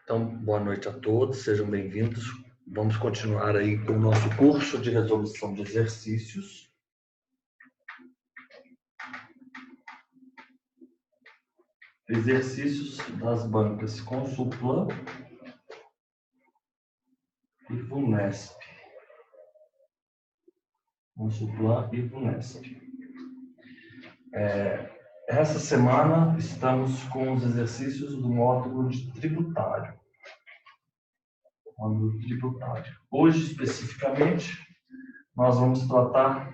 Então, boa noite a todos, sejam bem-vindos. Vamos continuar aí com o nosso curso de resolução de exercícios. Exercícios das bancas Consulplan e VUNESP. Consulplan e VUNESP. Essa semana estamos com os exercícios do módulo de tributário. Hoje, especificamente, nós vamos tratar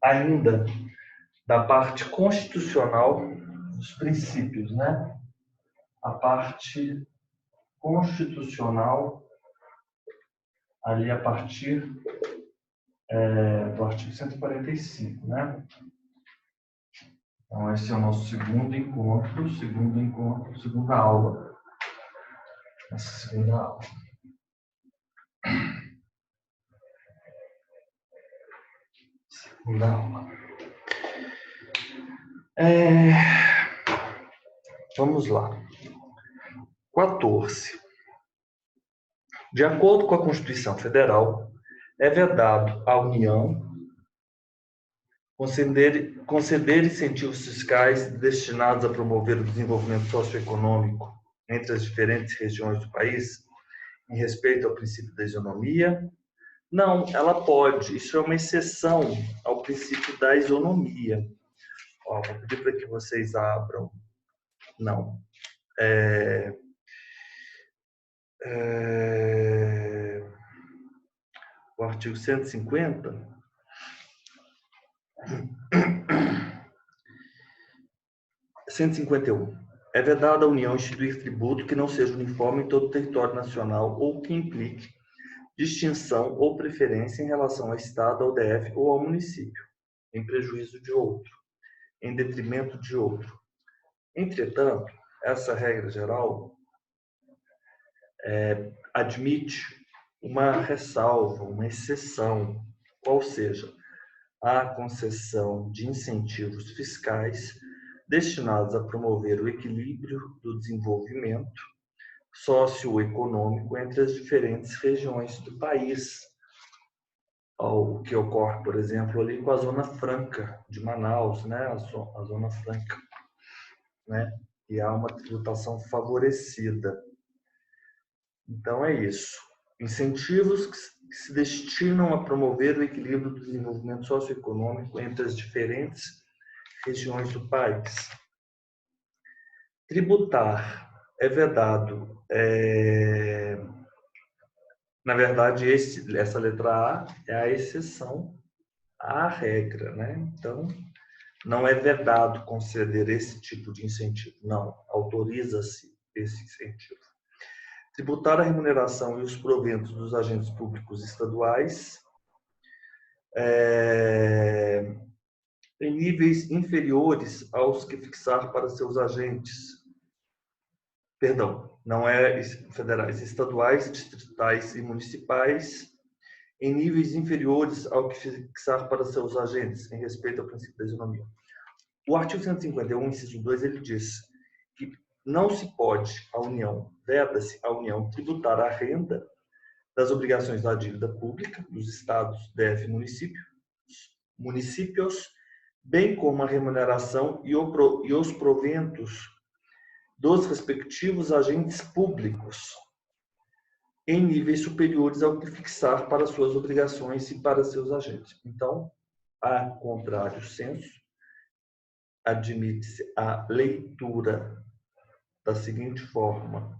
ainda da parte constitucional dos princípios, né? A parte constitucional, ali a partir do artigo 145, né? Então, esse é o nosso segunda aula. Essa segunda aula. Segunda aula. Vamos lá. 14. De acordo com a Constituição Federal, é vedado à União conceder incentivos fiscais destinados a promover o desenvolvimento socioeconômico entre as diferentes regiões do país, em respeito ao princípio da isonomia. Não, ela pode. Isso é uma exceção ao princípio da isonomia. Vou pedir para que vocês abram. Não. O artigo 150. 151. É vedado à União instituir tributo que não seja uniforme em todo o território nacional ou que implique distinção ou preferência em relação ao Estado, ao DF ou ao município, em prejuízo de outro, em detrimento de outro. Entretanto, essa regra geral admite uma ressalva, uma exceção, qual seja a concessão de incentivos fiscais destinados a promover o equilíbrio do desenvolvimento socioeconômico entre as diferentes regiões do país. O que ocorre, por exemplo, ali com a Zona Franca de Manaus, né? A Zona Franca, né? E há uma tributação favorecida. Então, é isso. Incentivos que se destinam a promover o equilíbrio do desenvolvimento socioeconômico entre as diferentes regiões do país. Tributar é vedado. Na verdade, essa letra A é a exceção à regra, né? Então, não é vedado conceder esse tipo de incentivo. Não, autoriza-se esse incentivo. Tributar a remuneração e os proventos dos agentes públicos estaduais em níveis inferiores aos que fixar para seus agentes. Perdão, não é federais, estaduais, distritais e municipais, em níveis inferiores ao que fixar para seus agentes, em respeito ao princípio da isonomia. O artigo 151, inciso 2, ele diz que não se pode, veda-se à União tributar a renda das obrigações da dívida pública dos estados, DF e municípios, bem como a remuneração e os proventos dos respectivos agentes públicos, em níveis superiores ao que fixar para suas obrigações e para seus agentes. Então, a contrário senso, admite-se a leitura da seguinte forma: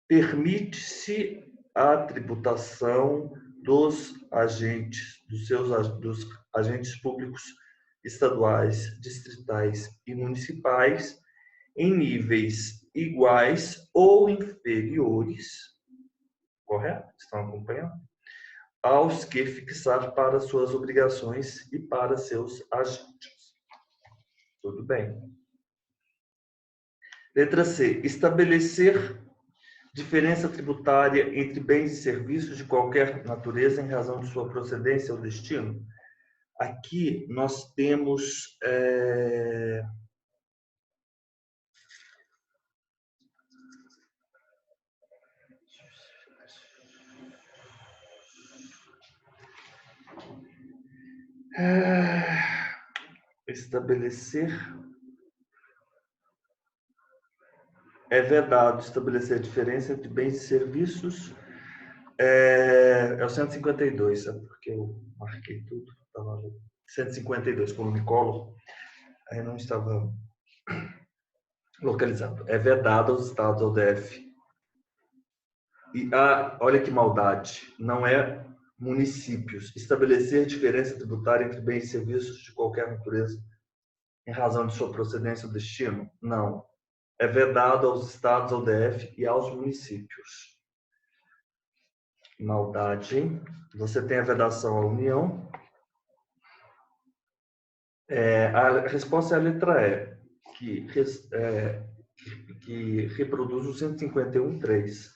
permite-se a tributação dos agentes públicos estaduais, distritais e municipais em níveis iguais ou inferiores, correto? Estão acompanhando? Aos que fixar para suas obrigações e para seus agentes. Tudo bem. Letra C. Estabelecer diferença tributária entre bens e serviços de qualquer natureza em razão de sua procedência ou destino. Aqui nós temos Estabelecer. É vedado estabelecer a diferença entre bens e serviços. É o 152, sabe? Porque eu marquei tudo. Estava 152, coluna e colo. Aí não estava localizado. É vedado aos estados, ao DF. E olha que maldade. Não é municípios. Estabelecer diferença tributária entre bens e serviços de qualquer natureza em razão de sua procedência ou destino? Não. É vedado aos estados, ao DF e aos municípios. Maldade, hein? Você tem a vedação à União. A resposta é a letra E, que reproduz o 151.3.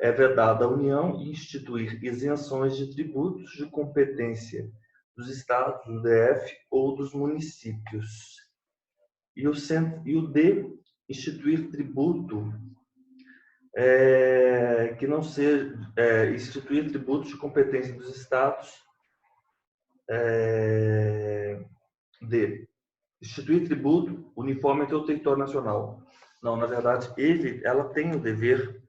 É vedada a União e instituir isenções de tributos de competência dos estados, do DF ou dos municípios. E o D, instituir tributo que não seja instituir tributos de competência dos estados. D, instituir tributo uniforme entre o território nacional. Não, na verdade, ela tem o dever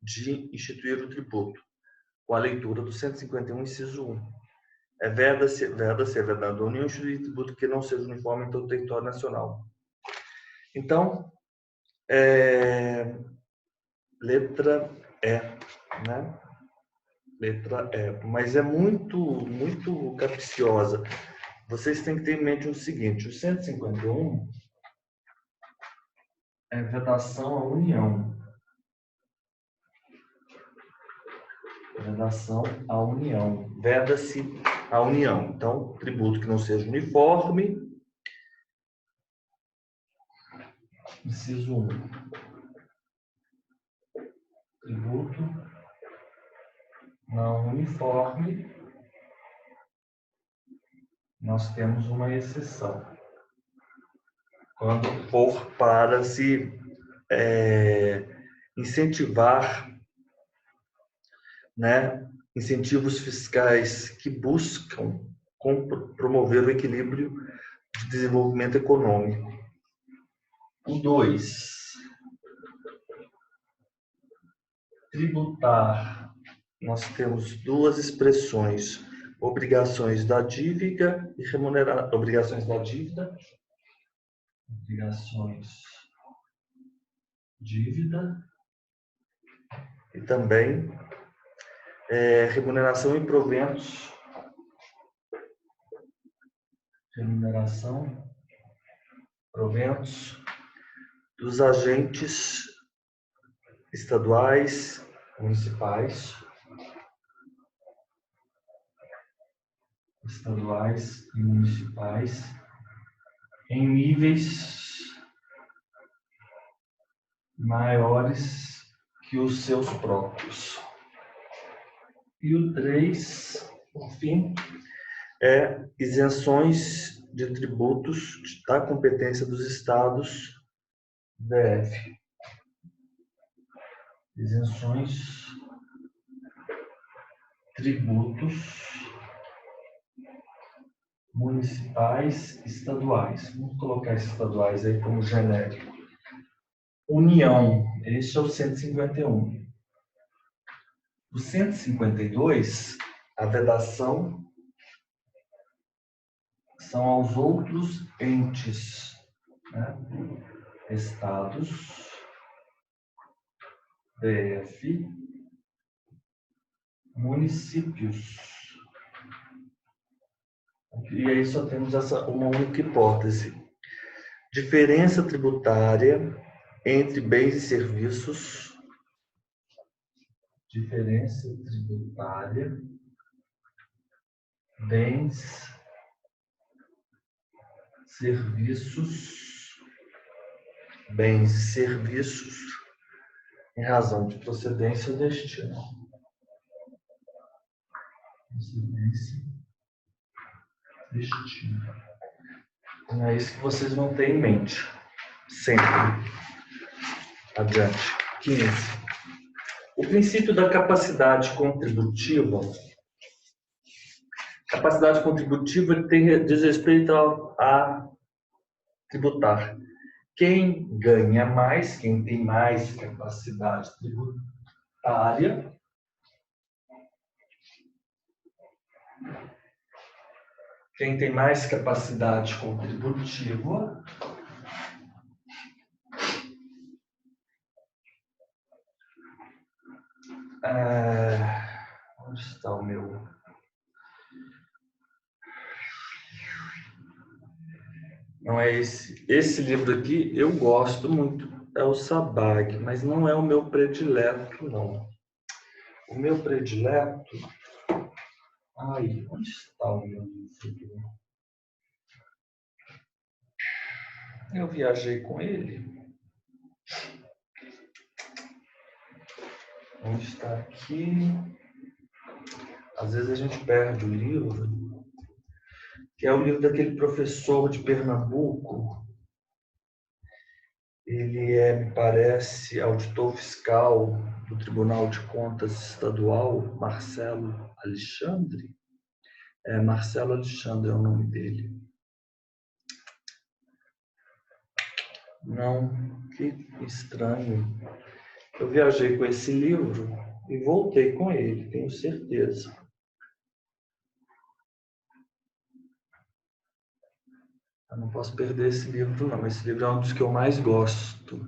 de instituir o tributo, com a leitura do 151, inciso 1. Veda-se vedado a União instituir tributo que não seja uniforme entre o território nacional. Então, letra E, né? Letra E. Mas é muito, muito capciosa. Vocês têm que ter em mente o seguinte: o 151 é vedação à União. Vedação à União. Veda-se à União. Então, tributo que não seja uniforme. Inciso 1. Tributo não uniforme. Nós temos uma exceção. Quando for para se incentivar, né, incentivos fiscais que buscam promover o equilíbrio de desenvolvimento econômico. O 2. Tributar. Nós temos duas expressões: obrigações da dívida e remuneração. Obrigações da dívida. Dívida. E também remuneração e proventos. Remuneração, proventos dos agentes estaduais, municipais. Estaduais e municipais em níveis maiores que os seus próprios. E o 3, por fim, isenções de tributos da competência dos estados DF. Isenções, tributos municipais, estaduais. Vamos colocar estaduais aí como genérico. União, este é o 151. O 152, a vedação são aos outros entes, né? Estados, DF, municípios. E aí só temos uma única hipótese. Diferença tributária entre bens e serviços. Diferença tributária, bens, serviços, em razão de procedência ou destino. Procedência, destino. Então é isso que vocês vão ter em mente. Sempre. Adiante. 15. O princípio da capacidade contributiva Capacidade contributiva diz respeito a tributar. Quem ganha mais, quem tem mais capacidade tributária, quem tem mais capacidade contributiva, onde está o meu? Não é esse. Esse livro aqui eu gosto muito, é o Sabag, mas não é o meu predileto, não. O meu predileto... Ai, onde está o meu livro? Eu viajei com ele. Onde está aqui? Às vezes a gente perde o livro, que é o livro daquele professor de Pernambuco. Ele me parece, auditor fiscal do Tribunal de Contas Estadual, Marcelo Alexandre. Marcelo Alexandre é o nome dele. Não, que estranho. Eu viajei com esse livro e voltei com ele, tenho certeza. Eu não posso perder esse livro, não. Esse livro é um dos que eu mais gosto.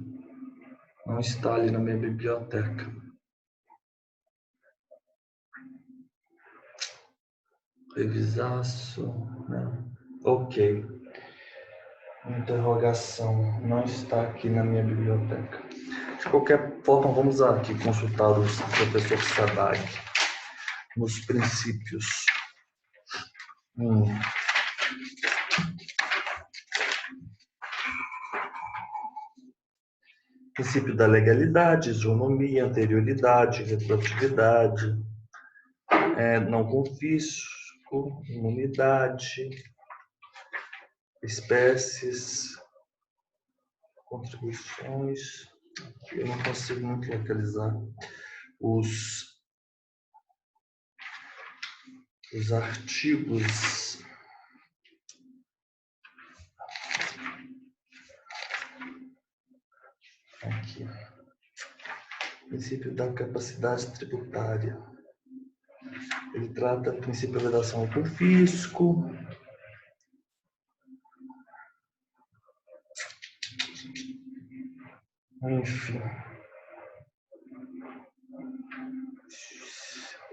Não está ali na minha biblioteca. Revisaço, né? Ok. Interrogação. Não está aqui na minha biblioteca. De qualquer forma, vamos aqui consultar o professor Sabag nos princípios. Princípio da legalidade, isonomia, anterioridade, retroatividade, não confisco, imunidade, espécies, contribuições. Eu não consigo muito localizar os artigos. Aqui. Princípio da capacidade tributária. Ele trata do princípio da vedação ao confisco. Enfim.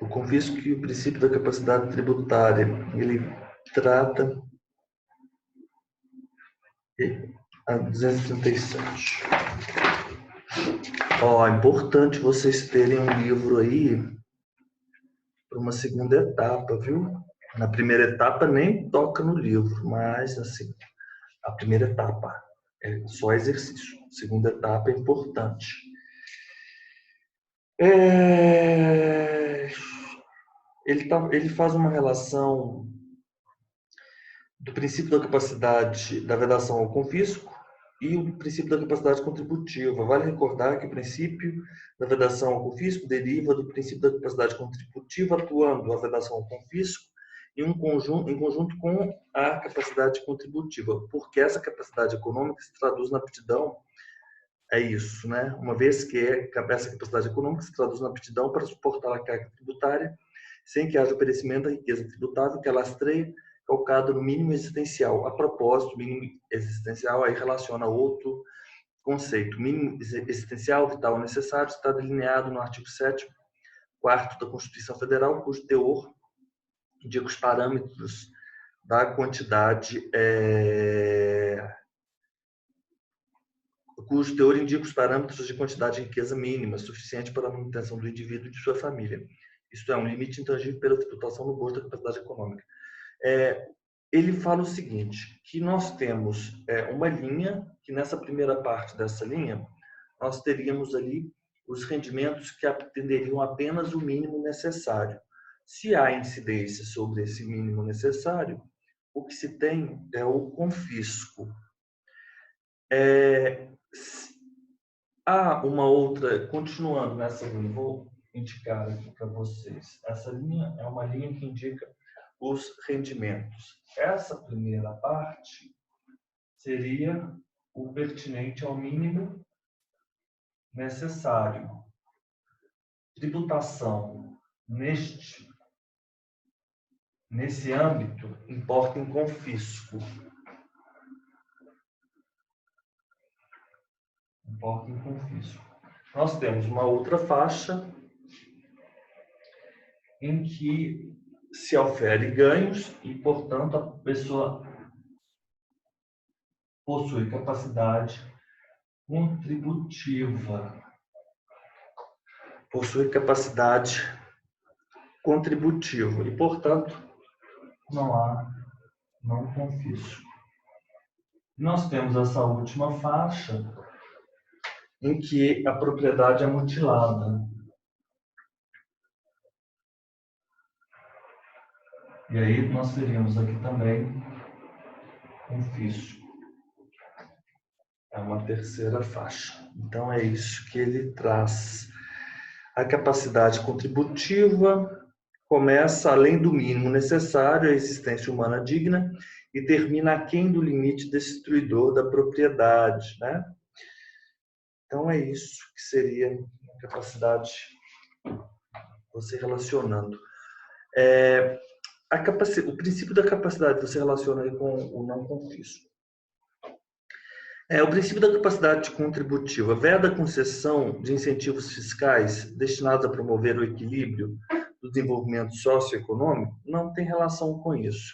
O confisco e o princípio da capacidade tributária. Ele trata a 237. É importante vocês terem um livro aí para uma segunda etapa, viu? Na primeira etapa nem toca no livro, mas assim, a primeira etapa é só exercício. A segunda etapa é importante. Ele faz uma relação do princípio da capacidade da vedação ao confisco e o princípio da capacidade contributiva. Vale recordar que o princípio da vedação ao confisco deriva do princípio da capacidade contributiva, atuando a vedação ao confisco em conjunto com a capacidade contributiva, porque essa capacidade econômica se traduz na aptidão. É isso, né? Uma vez que essa capacidade econômica se traduz na aptidão para suportar a carga tributária, sem que haja o perecimento da riqueza tributável que alastreia, calcado no mínimo existencial. A propósito, mínimo existencial aí relaciona outro conceito. Mínimo existencial, vital ou necessário, está delineado no artigo 7º, 4º da Constituição Federal, cujo teor indica os parâmetros da quantidade, cujo teor indica os parâmetros de quantidade de riqueza mínima, suficiente para a manutenção do indivíduo e de sua família. Isto é, um limite intangível pela tributação no gosto da capacidade econômica. Ele fala o seguinte, que nós temos uma linha, que nessa primeira parte dessa linha, nós teríamos ali os rendimentos que atenderiam apenas o mínimo necessário. Se há incidência sobre esse mínimo necessário, o que se tem é o confisco. Há uma outra, continuando nessa linha, vou indicar aqui para vocês. Essa linha é uma linha que indica os rendimentos. Essa primeira parte seria o pertinente ao mínimo necessário. Tributação nesse âmbito importa em confisco. Importa em confisco. Nós temos uma outra faixa em que se ofere ganhos e, portanto, a pessoa possui capacidade contributiva. Possui capacidade contributiva e, portanto, não confisco. Nós temos essa última faixa em que a propriedade é mutilada. E aí nós teríamos aqui também confisco. É uma terceira faixa. Então é isso que ele traz. A capacidade contributiva começa além do mínimo necessário à existência humana digna e termina aquém do limite destruidor da propriedade, né? Então é isso que seria a capacidade, você relacionando. O princípio da capacidade você relaciona aí com o não confisco. O princípio da capacidade contributiva veda a concessão de incentivos fiscais destinados a promover o equilíbrio do desenvolvimento socioeconômico? Não tem relação com isso.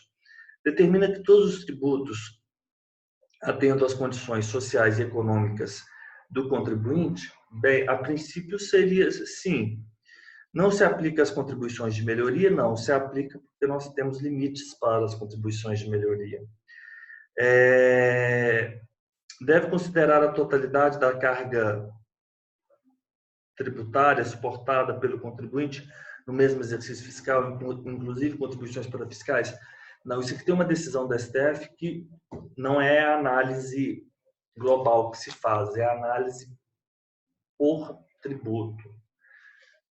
Determina que todos os tributos, atendo às condições sociais e econômicas do contribuinte? Bem, a princípio seria sim. Não se aplica às contribuições de melhoria? Não, se aplica porque nós temos limites para as contribuições de melhoria. Deve considerar a totalidade da carga tributária suportada pelo contribuinte no mesmo exercício fiscal, inclusive contribuições para fiscais? Não, isso aqui tem uma decisão da STF que não é a análise global que se faz, é a análise por tributo.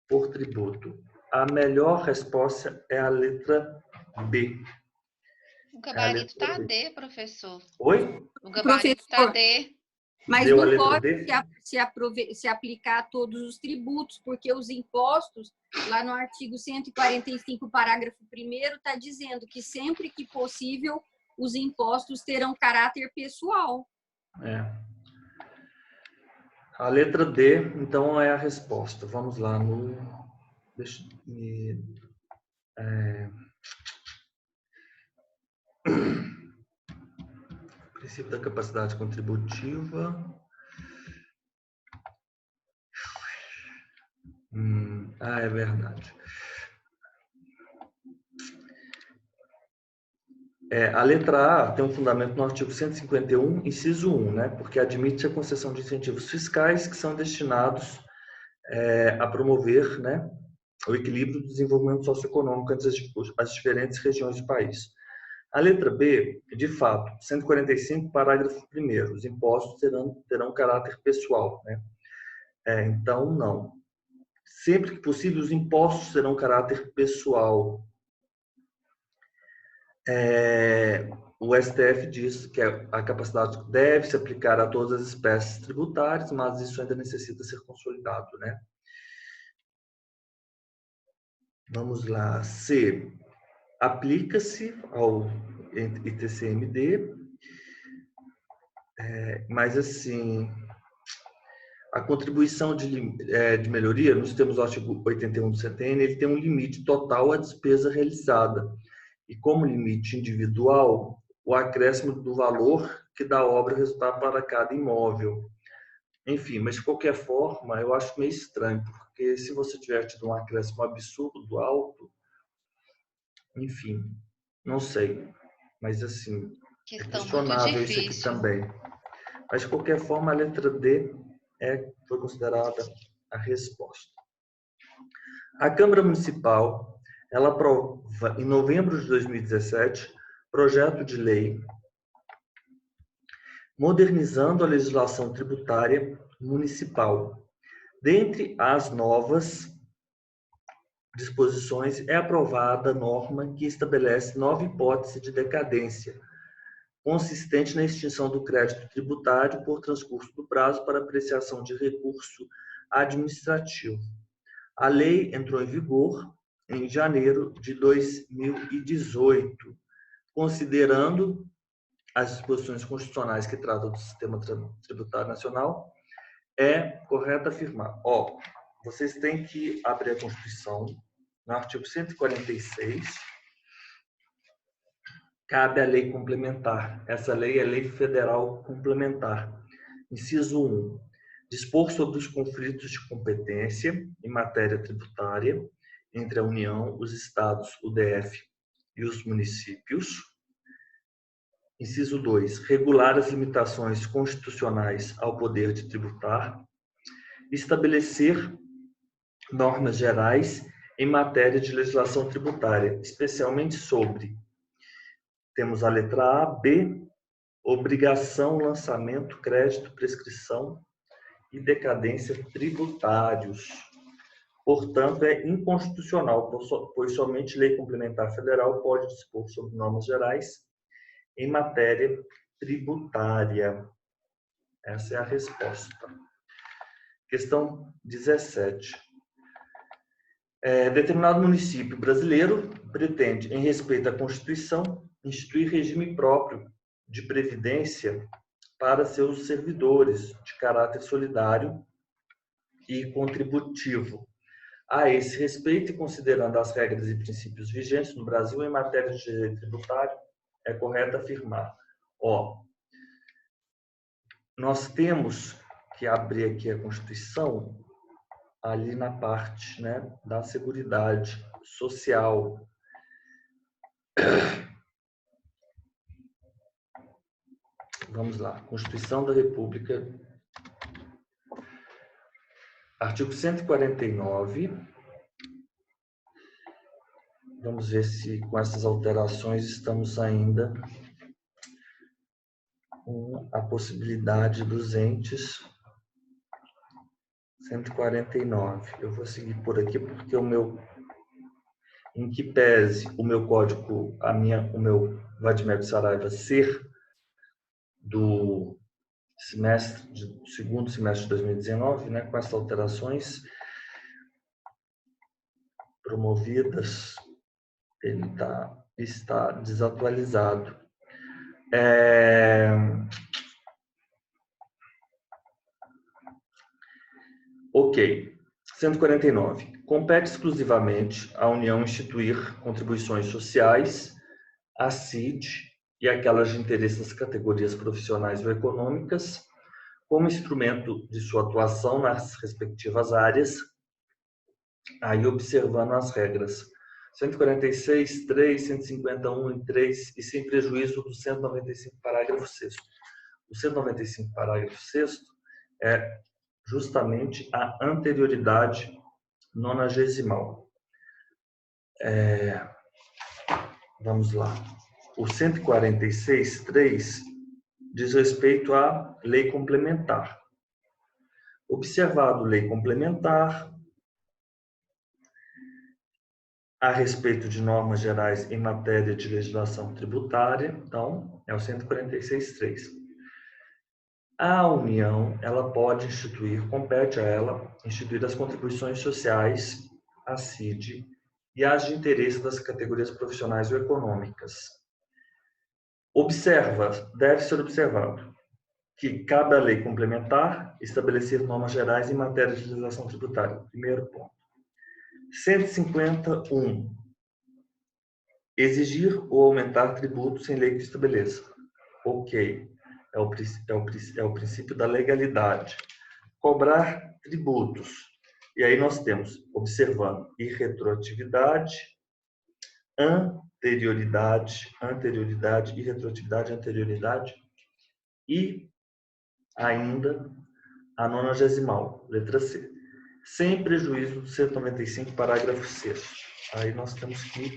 Por tributo. A melhor resposta é a letra B. O gabarito está D, professor. Oi? O gabarito está D. Mas Deu não pode se aplicar a todos os tributos, porque os impostos, lá no artigo 145, parágrafo 1º, está dizendo que sempre que possível, os impostos terão caráter pessoal. A letra D, então, é a resposta. Vamos lá no... princípio da capacidade contributiva. É verdade. A letra A tem um fundamento no artigo 151, inciso 1, né? Porque admite a concessão de incentivos fiscais que são destinados a promover, né, o equilíbrio do desenvolvimento socioeconômico entre as diferentes regiões do país. A letra B, de fato, 145, parágrafo 1º, os impostos terão caráter pessoal, né? Então, não. Sempre que possível, os impostos terão caráter pessoal. O STF diz que a capacidade deve se aplicar a todas as espécies tributárias, mas isso ainda necessita ser consolidado, né? Vamos lá. C. Aplica-se ao ITCMD, mas assim, a contribuição de melhoria, nós temos o artigo 81 do CTN, ele tem um limite total à despesa realizada. E como limite individual, o acréscimo do valor que da obra resultar para cada imóvel. Enfim, mas de qualquer forma, eu acho meio estranho, porque se você tiver tido um acréscimo absurdo alto, enfim, não sei. Mas assim, é questionável isso aqui também. Mas de qualquer forma, a letra D foi considerada a resposta. A Câmara Municipal, ela aprova em novembro de 2017 projeto de lei modernizando a legislação tributária municipal. Dentre as novas disposições, é aprovada a norma que estabelece nova hipótese de decadência, consistente na extinção do crédito tributário por transcurso do prazo para apreciação de recurso administrativo. A lei entrou em vigor em janeiro de 2018, considerando as disposições constitucionais que tratam do sistema tributário nacional. É correto afirmar. Vocês têm que abrir a Constituição, no artigo 146, cabe a lei complementar. Essa lei é a Lei Federal Complementar. Inciso 1. Dispor sobre os conflitos de competência em matéria tributária entre a União, os Estados, o DF e os municípios. Inciso 2. Regular as limitações constitucionais ao poder de tributar. Estabelecer normas gerais em matéria de legislação tributária, especialmente sobre, temos a letra A, B, obrigação, lançamento, crédito, prescrição e decadência tributários. Portanto, é inconstitucional, pois somente lei complementar federal pode dispor sobre normas gerais em matéria tributária. Essa é a resposta. Questão 17. Determinado município brasileiro pretende, em respeito à Constituição, instituir regime próprio de previdência para seus servidores, de caráter solidário e contributivo. A esse respeito, e considerando as regras e princípios vigentes no Brasil em matéria de direito tributário, é correto afirmar. Nós temos que abrir aqui a Constituição ali na parte, né, da Seguridade Social. Vamos lá. Constituição da República, artigo 149. Vamos ver se com essas alterações estamos ainda com a possibilidade dos entes. 149. Eu vou seguir por aqui porque em que pese o meu código, o meu Vadmec Saraiva ser do segundo semestre de 2019, né, com essas alterações promovidas, ele está desatualizado. Ok. 149. Compete exclusivamente à União instituir contribuições sociais, a CID e aquelas de interesse das categorias profissionais ou econômicas, como instrumento de sua atuação nas respectivas áreas, aí observando as regras 146, 3, 151 e 3, e sem prejuízo do 195, parágrafo 6º. O 195, parágrafo 6º, é justamente a anterioridade nonagesimal. Vamos lá. O 146, 3, diz respeito à lei complementar. Observado lei complementar, a respeito de normas gerais em matéria de legislação tributária, então, é o 146, 3. A União, ela pode instituir, compete a ela, instituir as contribuições sociais, a CID, e as de interesse das categorias profissionais ou econômicas. Deve ser observado que cabe à lei complementar estabelecer normas gerais em matéria de legislação tributária. Primeiro ponto. 151. Exigir ou aumentar tributos sem lei que estabeleça. Ok. É o princípio da legalidade. Cobrar tributos. E aí nós temos, observando, irretroatividade, anterioridade, irretroatividade, anterioridade e ainda a nonagesimal, letra C. Sem prejuízo do 195, parágrafo 6º. Aí nós temos que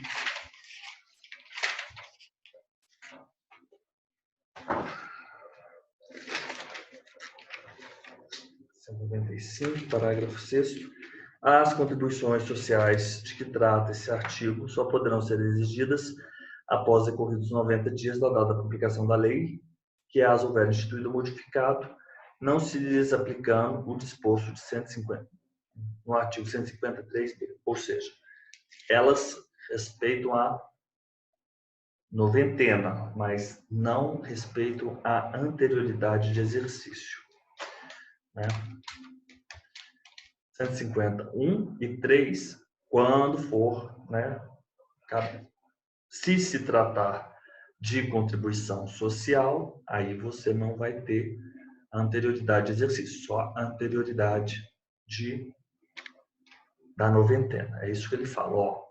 195, parágrafo 6º. As contribuições sociais de que trata esse artigo só poderão ser exigidas após decorridos 90 dias da data da publicação da lei, que as houver instituído ou modificado, não se lhes aplicando o disposto de 150, no artigo 153b, ou seja, elas respeitam a noventena, mas não respeitam a anterioridade de exercício. Né? 151 e 3, quando for, né, se tratar de contribuição social, aí você não vai ter anterioridade de exercício, só a anterioridade da noventena. É isso que ele fala. Ó,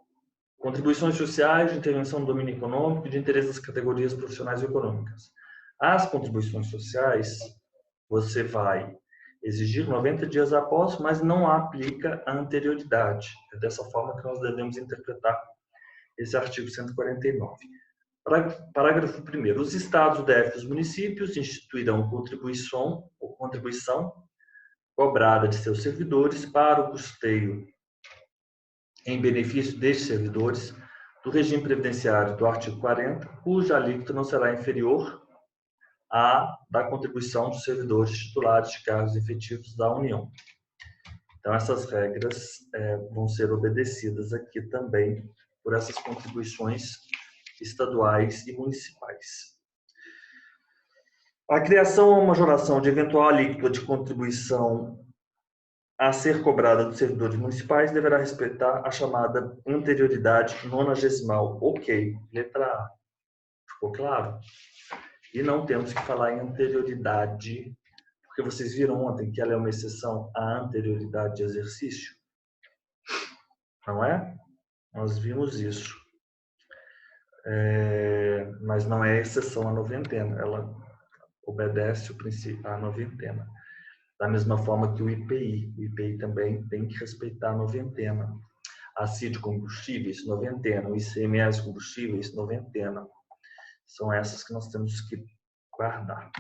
contribuições sociais de intervenção no domínio econômico e de interesse das categorias profissionais e econômicas. As contribuições sociais, você vai exigir 90 dias após, mas não aplica a anterioridade. É dessa forma que nós devemos interpretar esse artigo 149. Parágrafo 1º. Os estados, o DF e os municípios instituirão contribuição cobrada de seus servidores para o custeio em benefício destes servidores do regime previdenciário do artigo 40, cuja alíquota não será inferior à da contribuição dos servidores titulares de cargos efetivos da União. Então, essas regras vão ser obedecidas aqui também por essas contribuições estaduais e municipais. A criação ou majoração de eventual alíquota de contribuição a ser cobrada dos servidores municipais deverá respeitar a chamada anterioridade nonagesimal. Ok, letra A. Ficou claro? E não temos que falar em anterioridade, porque vocês viram ontem que ela é uma exceção à anterioridade de exercício. Não é? Nós vimos isso. Mas não é exceção à noventena. Ela obedece o princípio à noventena. Da mesma forma que o IPI. O IPI também tem que respeitar a noventena. A CID combustíveis, noventena. O ICMS combustíveis, noventena. São essas que nós temos que guardar.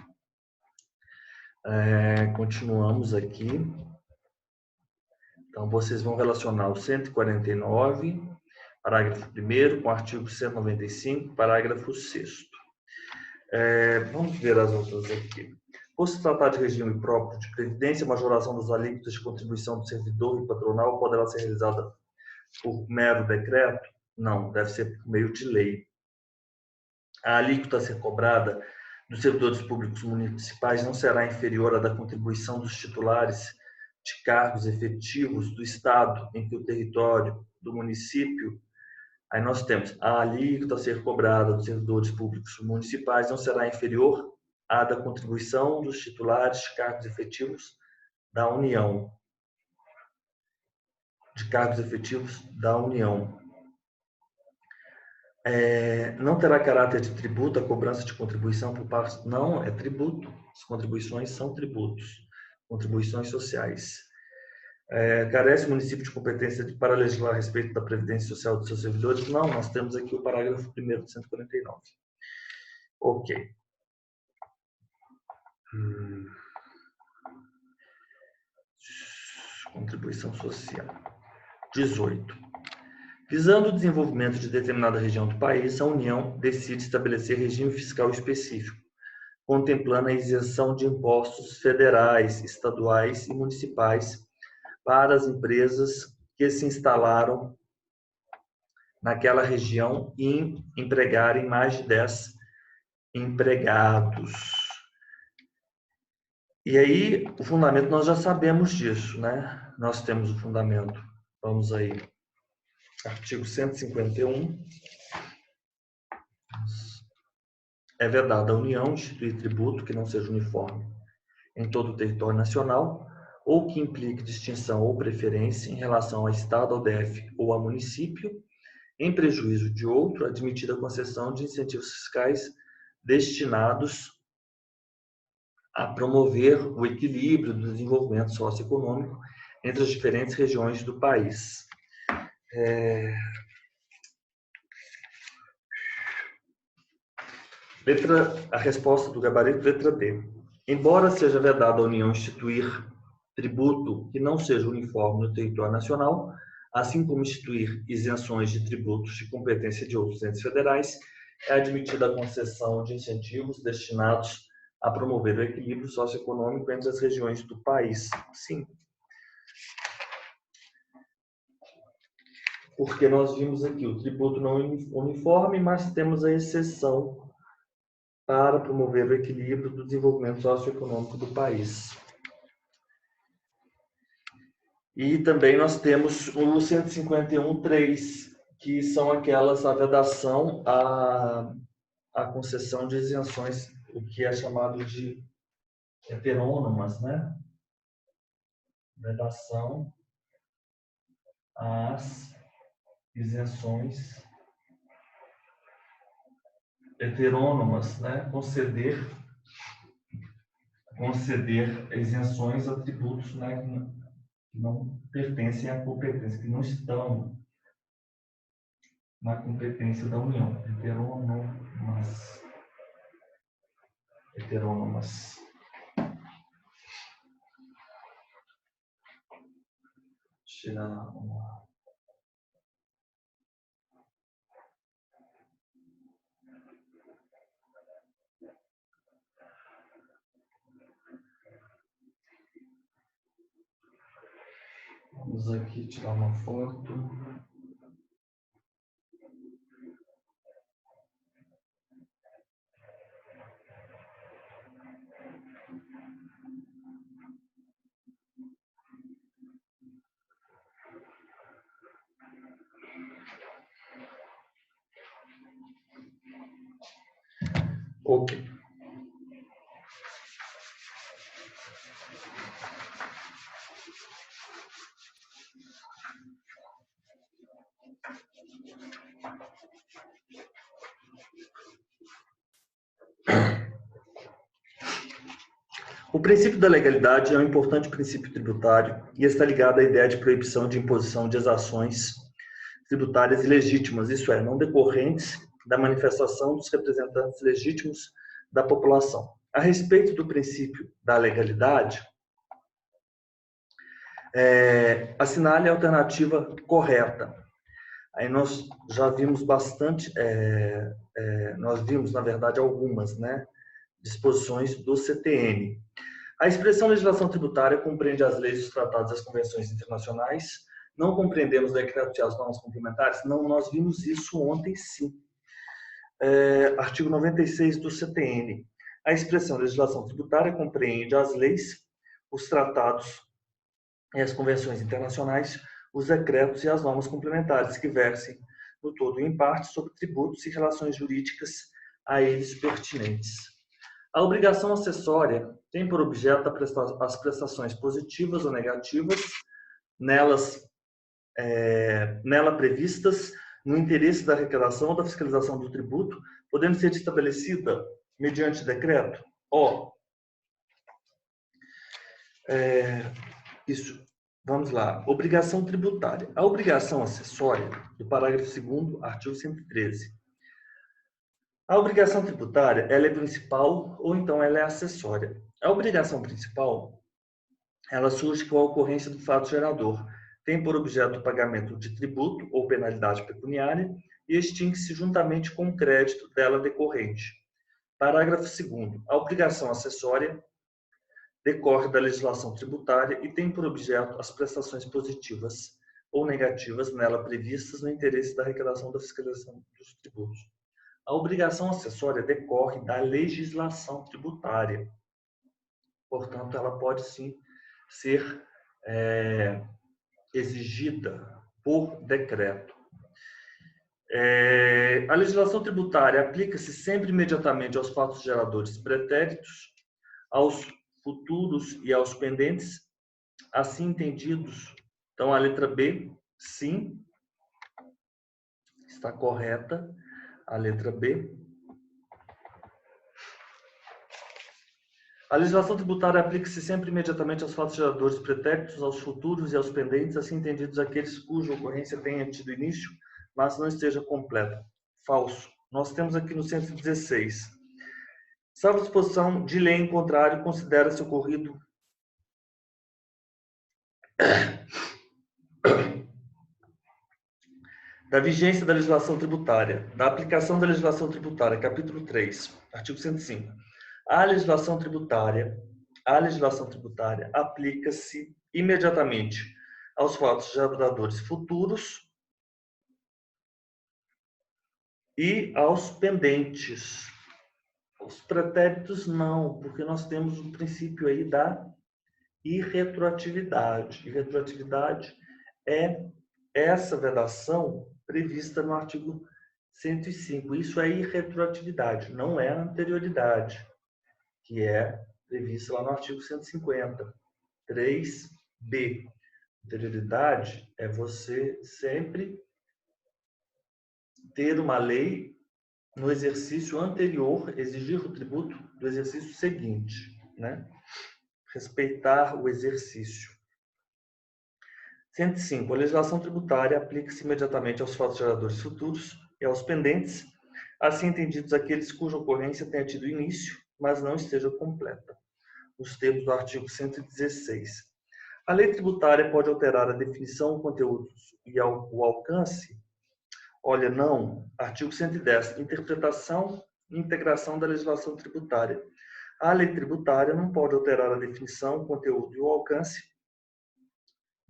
Continuamos aqui. Então, vocês vão relacionar o 149, parágrafo 1º, com o artigo 195, parágrafo 6º. Vamos ver as outras aqui. Por se tratar de regime próprio de previdência, a majoração das alíquotas de contribuição do servidor e patronal poderá ser realizada por mero decreto? Não, deve ser por meio de lei. A alíquota a ser cobrada dos servidores públicos municipais não será inferior à da contribuição dos titulares de cargos efetivos do Estado em que o território do município. Aí nós temos a alíquota a ser cobrada dos servidores públicos municipais não será inferior à da contribuição dos titulares de cargos efetivos da União. De cargos efetivos da União. Não terá caráter de tributo a cobrança de contribuição por parte... Não, é tributo. As contribuições são tributos. Contribuições sociais. Carece o município de competência para legislar a respeito da previdência social dos seus servidores? Não, nós temos aqui o parágrafo 1º de 149. Ok. Contribuição social. 18. Visando o desenvolvimento de determinada região do país, a União decide estabelecer regime fiscal específico, contemplando a isenção de impostos federais, estaduais e municipais para as empresas que se instalaram naquela região e empregarem mais de 10 empregados. E aí, o fundamento, nós já sabemos disso, né? Nós temos o fundamento. Vamos aí. Artigo 151. É vedado à União instituir tributo que não seja uniforme em todo o território nacional ou que implique distinção ou preferência em relação ao Estado, ao DF ou ao município, em prejuízo de outro, admitida a concessão de incentivos fiscais destinados a promover o equilíbrio do desenvolvimento socioeconômico entre as diferentes regiões do país. A resposta do gabarito, letra D. Embora seja vedado à União instituir tributo que não seja uniforme no território nacional, assim como instituir isenções de tributos de competência de outros entes federais, é admitida a concessão de incentivos destinados a promover o equilíbrio socioeconômico entre as regiões do país. Sim. Porque nós vimos aqui o tributo não uniforme, mas temos a exceção para promover o equilíbrio do desenvolvimento socioeconômico do país. E também nós temos o 151.3, que são aquelas, a vedação à concessão de isenções, o que é chamado de heterônomas, né? Vedação às isenções heterônomas, né? Conceder isenções a tributos, né, que não pertencem à competência, que não estão na competência da União. Heterônomas. Tirar uma... Vamos aqui tirar uma foto. Ok. O princípio da legalidade é um importante princípio tributário e está ligado à ideia de proibição de imposição de exações tributárias ilegítimas, isso é, não decorrentes da manifestação dos representantes legítimos da população. A respeito do princípio da legalidade, assinale a alternativa correta. Aí nós já vimos bastante, nós vimos, na verdade, algumas, né, disposições do CTN. A expressão legislação tributária compreende as leis, os tratados e as convenções internacionais. Não compreendemos o decreto e as normas complementares? Não, nós vimos isso ontem, sim. Artigo 96 do CTN. A expressão legislação tributária compreende as leis, os tratados e as convenções internacionais, os decretos e as normas complementares que versem, no todo e em parte, sobre tributos e relações jurídicas a eles pertinentes. A obrigação acessória tem por objeto as prestações positivas ou negativas nela previstas no interesse da arrecadação ou da fiscalização do tributo, podendo ser estabelecida mediante decreto. Isso. Vamos lá. Obrigação tributária. A obrigação acessória, do parágrafo 2º, artigo 113. A obrigação tributária, ela é principal ou então ela é acessória. A obrigação principal, ela surge com a ocorrência do fato gerador. Tem por objeto o pagamento de tributo ou penalidade pecuniária e extingue-se juntamente com o crédito dela decorrente. Parágrafo 2º. A obrigação acessória decorre da legislação tributária e tem por objeto as prestações positivas ou negativas nela previstas no interesse da arrecadação da fiscalização dos tributos. A obrigação acessória decorre da legislação tributária. Portanto, ela pode sim ser exigida por decreto. A legislação tributária aplica-se sempre imediatamente aos fatos geradores pretéritos, aos futuros e aos pendentes, assim entendidos. Então, a letra B, sim, está correta. A letra B. A legislação tributária aplica-se sempre imediatamente aos fatos geradores pretéritos, aos futuros e aos pendentes, assim entendidos aqueles cuja ocorrência tenha tido início, mas não esteja completa. Falso. Nós temos aqui no 116. Salvo disposição de lei em contrário, considera-se ocorrido Da vigência da legislação tributária, da aplicação da legislação tributária, capítulo 3, artigo 105. A legislação tributária aplica-se imediatamente aos fatos geradores futuros e aos pendentes. Os pretéritos não, porque nós temos o princípio aí da irretroatividade. Irretroatividade é essa vedação prevista no artigo 105. Isso é irretroatividade, não é a anterioridade, que é prevista lá no artigo 150. 3b. Anterioridade é você sempre ter uma lei no exercício anterior, exigir o tributo do exercício seguinte, né? Respeitar o exercício. 105. A legislação tributária aplica-se imediatamente aos fatos geradores futuros e aos pendentes, assim entendidos aqueles cuja ocorrência tenha tido início, mas não esteja completa. Os termos do artigo 116. A lei tributária pode alterar a definição, o conteúdo e o alcance? Olha, não. Artigo 110. Interpretação e integração da legislação tributária. A lei tributária não pode alterar a definição, o conteúdo e o alcance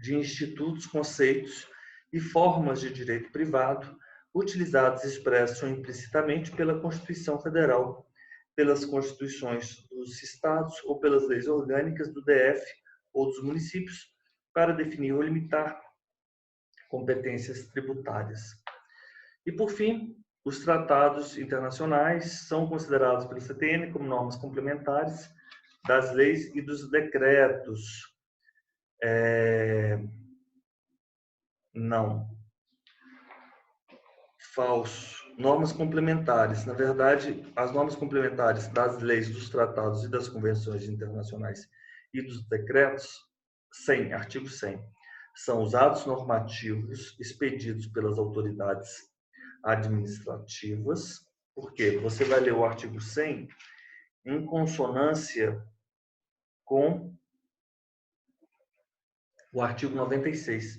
de institutos, conceitos e formas de direito privado utilizados expresso ou implicitamente pela Constituição Federal, pelas constituições dos estados ou pelas leis orgânicas do DF ou dos municípios para definir ou limitar competências tributárias. E, por fim, os tratados internacionais são considerados pelo CTN como normas complementares das leis e dos decretos. Não. Falso. Normas complementares. Na verdade, as normas complementares das leis, dos tratados e das convenções internacionais e dos decretos, 100, artigo 100, são os atos normativos expedidos pelas autoridades administrativas. Por quê? Você vai ler o artigo 100 em consonância com o artigo 96.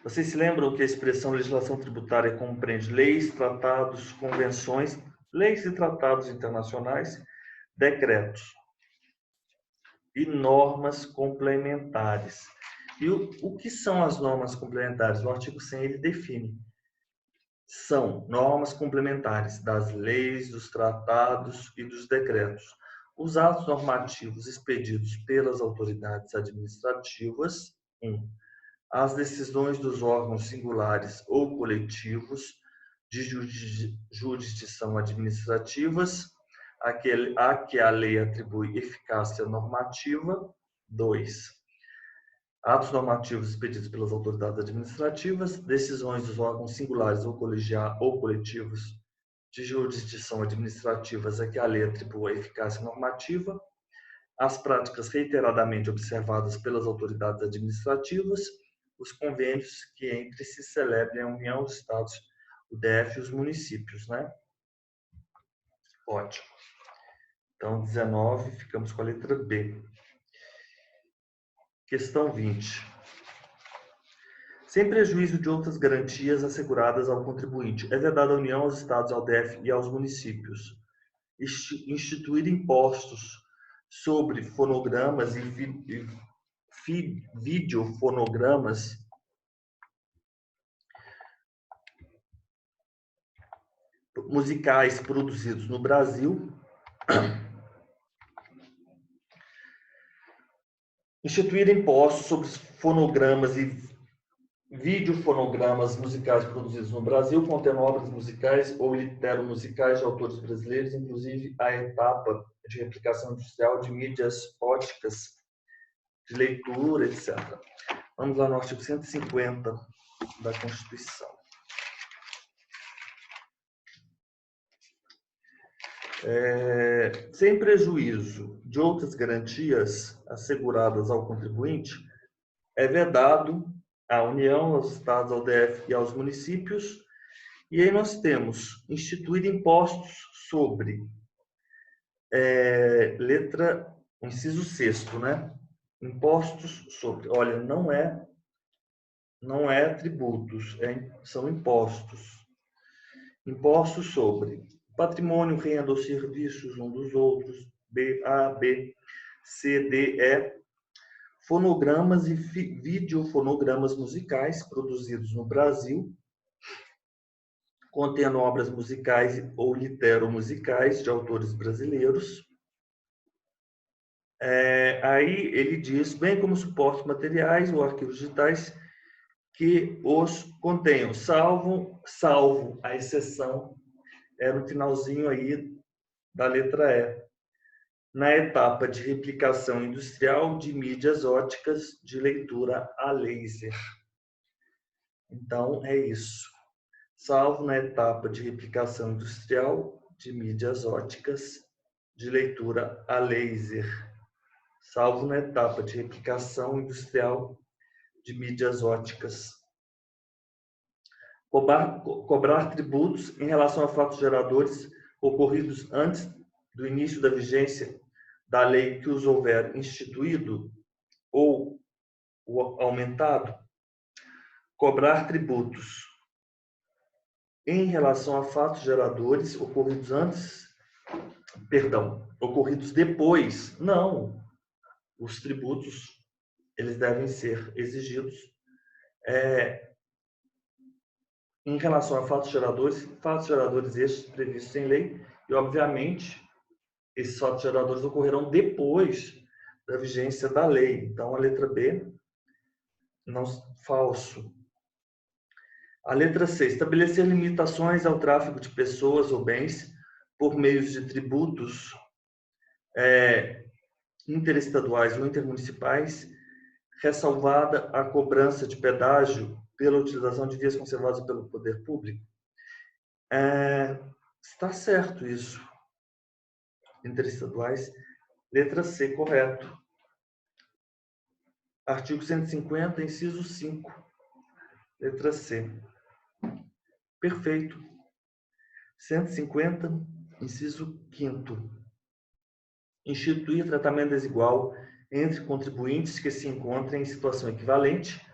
Vocês se lembram que a expressão legislação tributária compreende leis, tratados, convenções, leis e tratados internacionais, decretos e normas complementares. E o que são as normas complementares? O artigo 100 ele define. São normas complementares das leis, dos tratados e dos decretos. Os atos normativos expedidos pelas autoridades administrativas, 1. As decisões dos órgãos singulares ou coletivos de jurisdição administrativas a que a lei atribui eficácia normativa. 2. Atos normativos expedidos pelas autoridades administrativas, decisões dos órgãos singulares ou coletivos de jurisdição administrativas a que a lei atribui eficácia normativa, as práticas reiteradamente observadas pelas autoridades administrativas, os convênios que entre si celebrem a União, os Estados, o DF e os municípios, né? Ótimo. Então, 19, ficamos com a letra B. Questão 20. Sem prejuízo de outras garantias asseguradas ao contribuinte, é vedado à União, aos Estados, ao DF e aos municípios instituir impostos sobre fonogramas e videofonogramas musicais produzidos no Brasil, instituir impostos sobre fonogramas e videofonogramas musicais produzidos no Brasil, contendo obras musicais ou literomusicais de autores brasileiros, inclusive a etapa de replicação industrial de mídias óticas, de leitura, etc. Vamos lá no artigo 150 da Constituição. Sem prejuízo de outras garantias asseguradas ao contribuinte, é vedado à União, aos Estados, ao DF e aos municípios. E aí nós temos instituir impostos sobre, o inciso 6º, né? Impostos sobre... Olha, não é tributos, são impostos. Impostos sobre patrimônio, renda ou serviços um dos outros, A, B, C, D, E, fonogramas e videofonogramas musicais produzidos no Brasil, contendo obras musicais ou literomusicais de autores brasileiros. Aí ele diz, bem como suportes materiais ou arquivos digitais que os contenham, salvo a exceção, no finalzinho aí da letra E, na etapa de replicação industrial de mídias óticas de leitura a laser. Então, é isso. Salvo na etapa de replicação industrial de mídias óticas de leitura a laser. Salvo na etapa de replicação industrial de mídias óticas. Cobrar tributos em relação a fatos geradores ocorridos antes do início da vigência da lei que os houver instituído ou aumentado. Cobrar tributos em relação a fatos geradores ocorridos ocorridos depois. Não. Os tributos, eles devem ser exigidos em relação a fatos geradores estes previstos em lei, e, obviamente, esses fatos geradores ocorrerão depois da vigência da lei. Então, a letra B, não, falso. A letra C, estabelecer limitações ao tráfego de pessoas ou bens por meios de tributos interestaduais ou intermunicipais, ressalvada a cobrança de pedágio pela utilização de vias conservadas pelo poder público. Está certo isso. Interestaduais. Letra C, correto. Artigo 150, inciso 5. Letra C. Perfeito. 150, inciso 5º. Instituir tratamento desigual entre contribuintes que se encontrem em situação equivalente,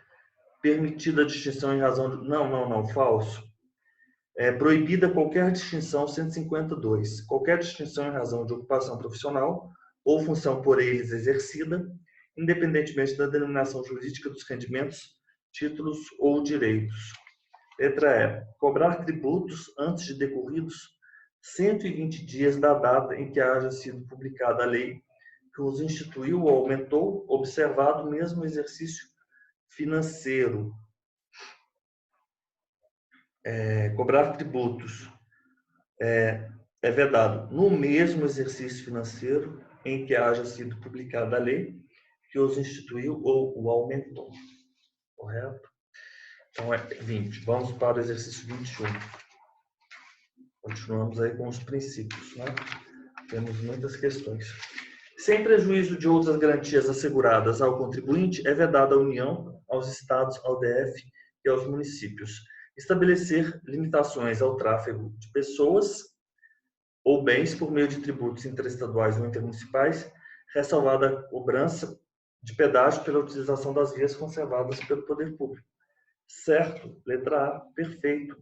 permitida a distinção em razão de... Não, falso. Proibida qualquer distinção, 152. Qualquer distinção em razão de ocupação profissional ou função por eles exercida, independentemente da denominação jurídica dos rendimentos, títulos ou direitos. Letra E. Cobrar tributos antes de decorridos 120 dias da data em que haja sido publicada a lei que os instituiu ou aumentou, observado o mesmo exercício financeiro. Cobrar tributos é vedado no mesmo exercício financeiro em que haja sido publicada a lei que os instituiu ou o aumentou. Correto? Então, 20. Vamos para o exercício 21. Continuamos aí com os princípios, né? Temos muitas questões. Sem prejuízo de outras garantias asseguradas ao contribuinte, é vedada à União, aos Estados, ao DF e aos municípios estabelecer limitações ao tráfego de pessoas ou bens por meio de tributos interestaduais ou intermunicipais, ressalvada a cobrança de pedágio pela utilização das vias conservadas pelo poder público. Certo? Letra A, perfeito.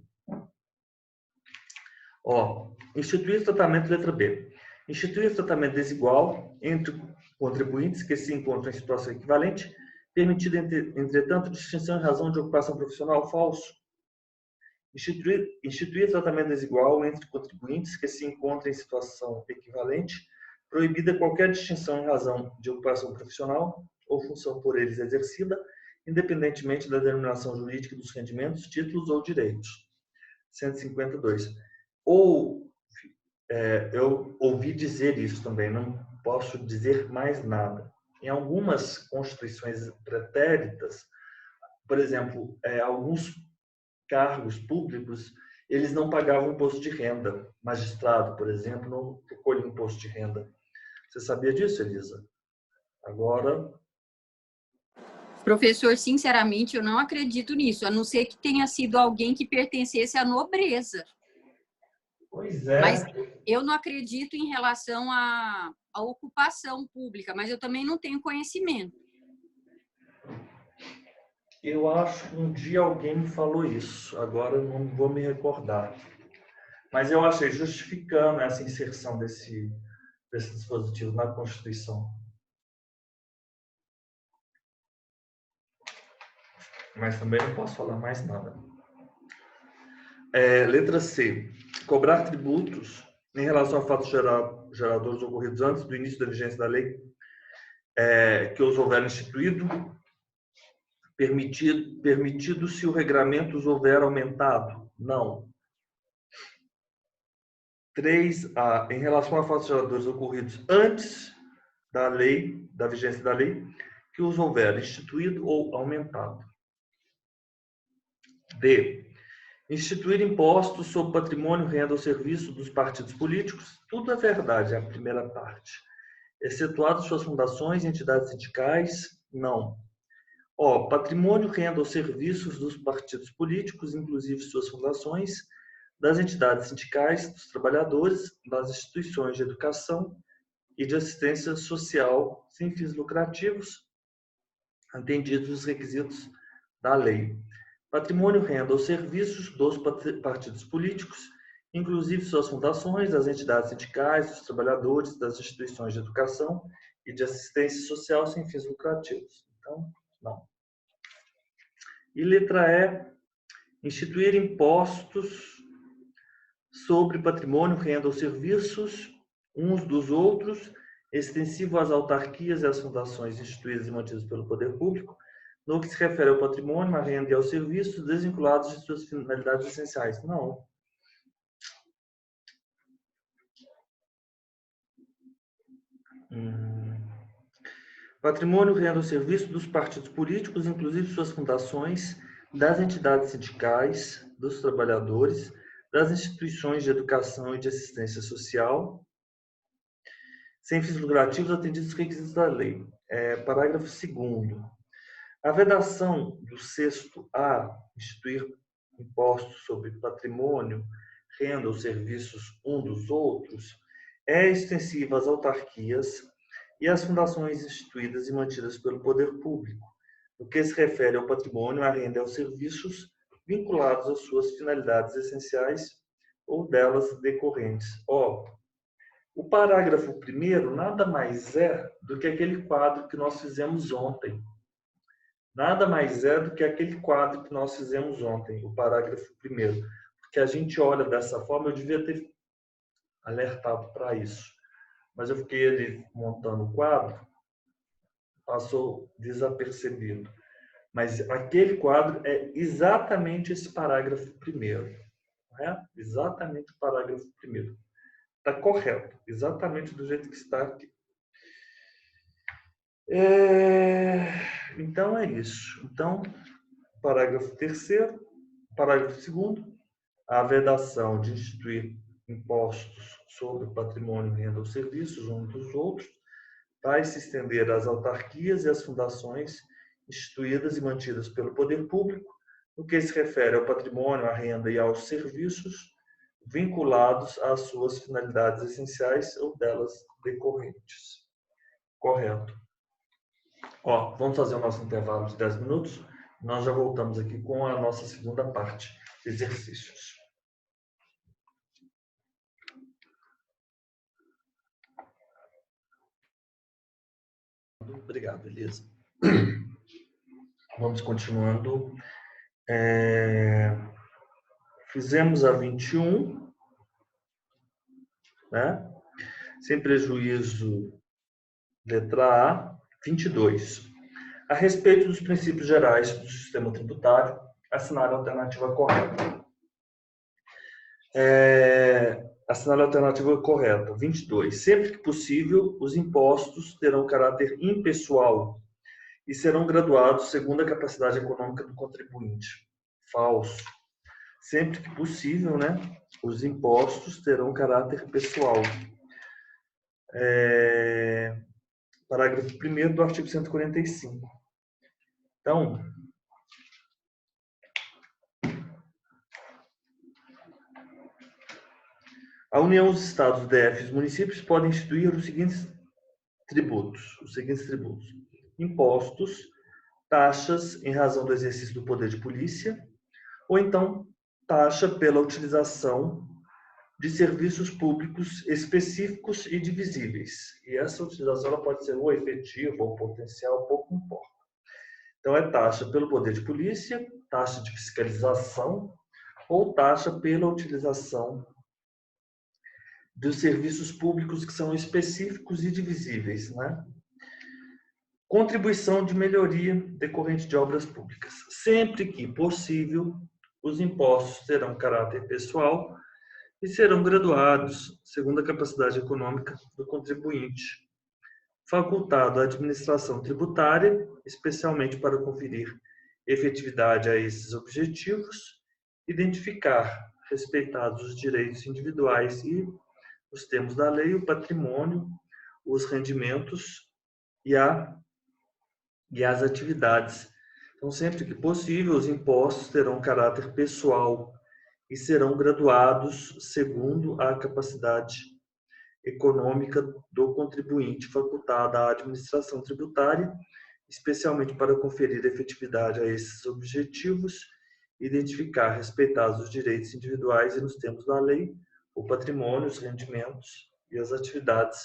Instituir tratamento, letra B. Instituir tratamento desigual entre contribuintes que se encontram em situação equivalente, permitida, entretanto, distinção em razão de ocupação profissional, falso. Instituir tratamento desigual entre contribuintes que se encontram em situação equivalente, proibida qualquer distinção em razão de ocupação profissional ou função por eles exercida, independentemente da denominação jurídica dos rendimentos, títulos ou direitos. 152. Eu ouvi dizer isso também, não posso dizer mais nada. Em algumas constituições pretéritas, por exemplo, alguns cargos públicos, eles não pagavam imposto de renda. Magistrado, por exemplo, não recolhe imposto de renda. Você sabia disso, Elisa? Agora... Professor, sinceramente, eu não acredito nisso, a não ser que tenha sido alguém que pertencesse à nobreza. Pois é. Mas eu não acredito em relação à ocupação pública, mas eu também não tenho conhecimento. Eu acho que um dia alguém me falou isso, agora eu não vou me recordar. Mas eu achei justificando essa inserção desse dispositivo na Constituição. Mas também não posso falar mais nada. Letra C. Cobrar tributos em relação a fatos geradores ocorridos antes do início da vigência da lei que os houver instituído, permitido se o regramento os houver aumentado? Não. 3A. Em relação a fatos geradores ocorridos antes da lei, da vigência da lei, que os houver instituído ou aumentado. D. Instituir impostos sobre patrimônio, renda ou serviço dos partidos políticos. Tudo é verdade, é a primeira parte. Excetuadas suas fundações e entidades sindicais, não. Patrimônio, renda ou serviços dos partidos políticos, inclusive suas fundações, das entidades sindicais, dos trabalhadores, das instituições de educação e de assistência social sem fins lucrativos, atendidos os requisitos da lei. Patrimônio, renda ou serviços dos partidos políticos, inclusive suas fundações, das entidades sindicais, dos trabalhadores, das instituições de educação e de assistência social sem fins lucrativos. Então, não. E letra E, instituir impostos sobre patrimônio, renda ou serviços uns dos outros, extensivo às autarquias e às fundações instituídas e mantidas pelo poder público, no que se refere ao patrimônio, à renda e aos serviços, desvinculados de suas finalidades essenciais. Não. Patrimônio, renda ou serviço dos partidos políticos, inclusive suas fundações, das entidades sindicais, dos trabalhadores, das instituições de educação e de assistência social, sem fins lucrativos atendidos os requisitos da lei. Parágrafo 2º. A vedação do 6º-A, instituir impostos sobre patrimônio, renda ou serviços um dos outros, é extensiva às autarquias e às fundações instituídas e mantidas pelo poder público, no que se refere ao patrimônio, à renda e aos serviços vinculados às suas finalidades essenciais ou delas decorrentes. O parágrafo 1º nada mais é do que aquele quadro que nós fizemos ontem. Nada mais é do que aquele quadro que nós fizemos ontem, o parágrafo 1º. Porque a gente olha dessa forma, eu devia ter alertado para isso. Mas eu fiquei ali montando o quadro, passou desapercebido. Mas aquele quadro é exatamente esse parágrafo 1º. Não é? Exatamente o parágrafo 1º. Está correto, exatamente do jeito que está aqui. Então, é isso. Então, parágrafo 3º, parágrafo 2º, a vedação de instituir impostos sobre patrimônio, renda ou serviços uns dos outros vai se estender às autarquias e às fundações instituídas e mantidas pelo poder público, no que se refere ao patrimônio, à renda e aos serviços vinculados às suas finalidades essenciais ou delas decorrentes. Correto. Vamos fazer o nosso intervalo de 10 minutos. Nós já voltamos aqui com a nossa segunda parte, exercícios. Obrigado, Elisa. Vamos continuando. Fizemos a 21, né? Sem prejuízo, letra A. 22. A respeito dos princípios gerais do sistema tributário, assinar a alternativa correta. Assinar a alternativa correta. 22. Sempre que possível, os impostos terão caráter impessoal e serão graduados segundo a capacidade econômica do contribuinte. Falso. Sempre que possível, né, os impostos terão caráter pessoal. Parágrafo 1º do artigo 145. Então, a União, os Estados, o DF e os municípios podem instituir os seguintes tributos. Impostos taxas em razão do exercício do poder de polícia, ou então taxa pela utilização de serviços públicos específicos e divisíveis. E essa utilização ela pode ser ou efetiva ou potencial, pouco importa. Então, é taxa pelo poder de polícia, taxa de fiscalização ou taxa pela utilização dos serviços públicos que são específicos e divisíveis, né? Contribuição de melhoria decorrente de obras públicas. Sempre que possível, os impostos terão caráter pessoal e serão graduados segundo a capacidade econômica do contribuinte, facultado à administração tributária, especialmente para conferir efetividade a esses objetivos, identificar, respeitados os direitos individuais e os termos da lei, o patrimônio, os rendimentos e as atividades. Então, sempre que possível, os impostos terão caráter pessoal e serão graduados segundo a capacidade econômica do contribuinte, facultada à administração tributária, especialmente para conferir efetividade a esses objetivos, identificar, respeitados os direitos individuais e nos termos da lei, o patrimônio, os rendimentos e as atividades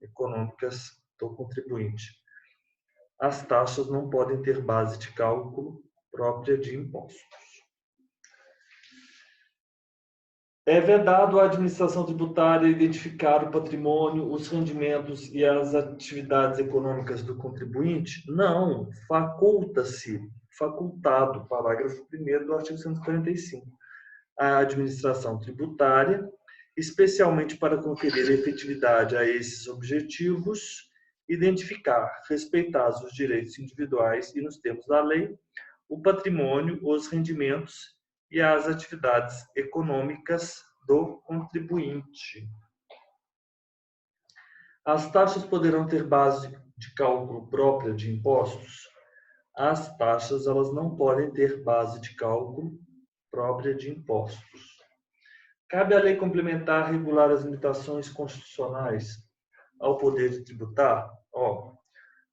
econômicas do contribuinte. As taxas não podem ter base de cálculo própria de impostos. É vedado à administração tributária identificar o patrimônio, os rendimentos e as atividades econômicas do contribuinte? Não, facultado, parágrafo 1º do artigo 145. A administração tributária, especialmente para conferir efetividade a esses objetivos, identificar, respeitados os direitos individuais e nos termos da lei, o patrimônio, os rendimentos e as atividades econômicas do contribuinte. As taxas poderão ter base de cálculo própria de impostos? As taxas elas não podem ter base de cálculo própria de impostos. Cabe à lei complementar regular as limitações constitucionais ao poder de tributar?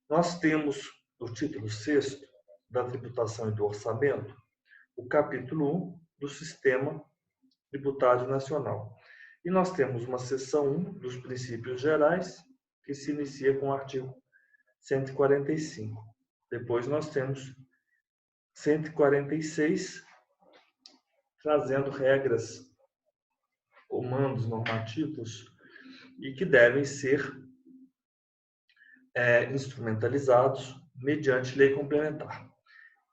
Nós temos o título 6º da tributação e do orçamento, o capítulo 1 do Sistema Tributário Nacional. E nós temos uma seção 1 dos princípios gerais, que se inicia com o artigo 145. Depois nós temos 146, trazendo regras, comandos normativos, e que devem ser instrumentalizados mediante lei complementar.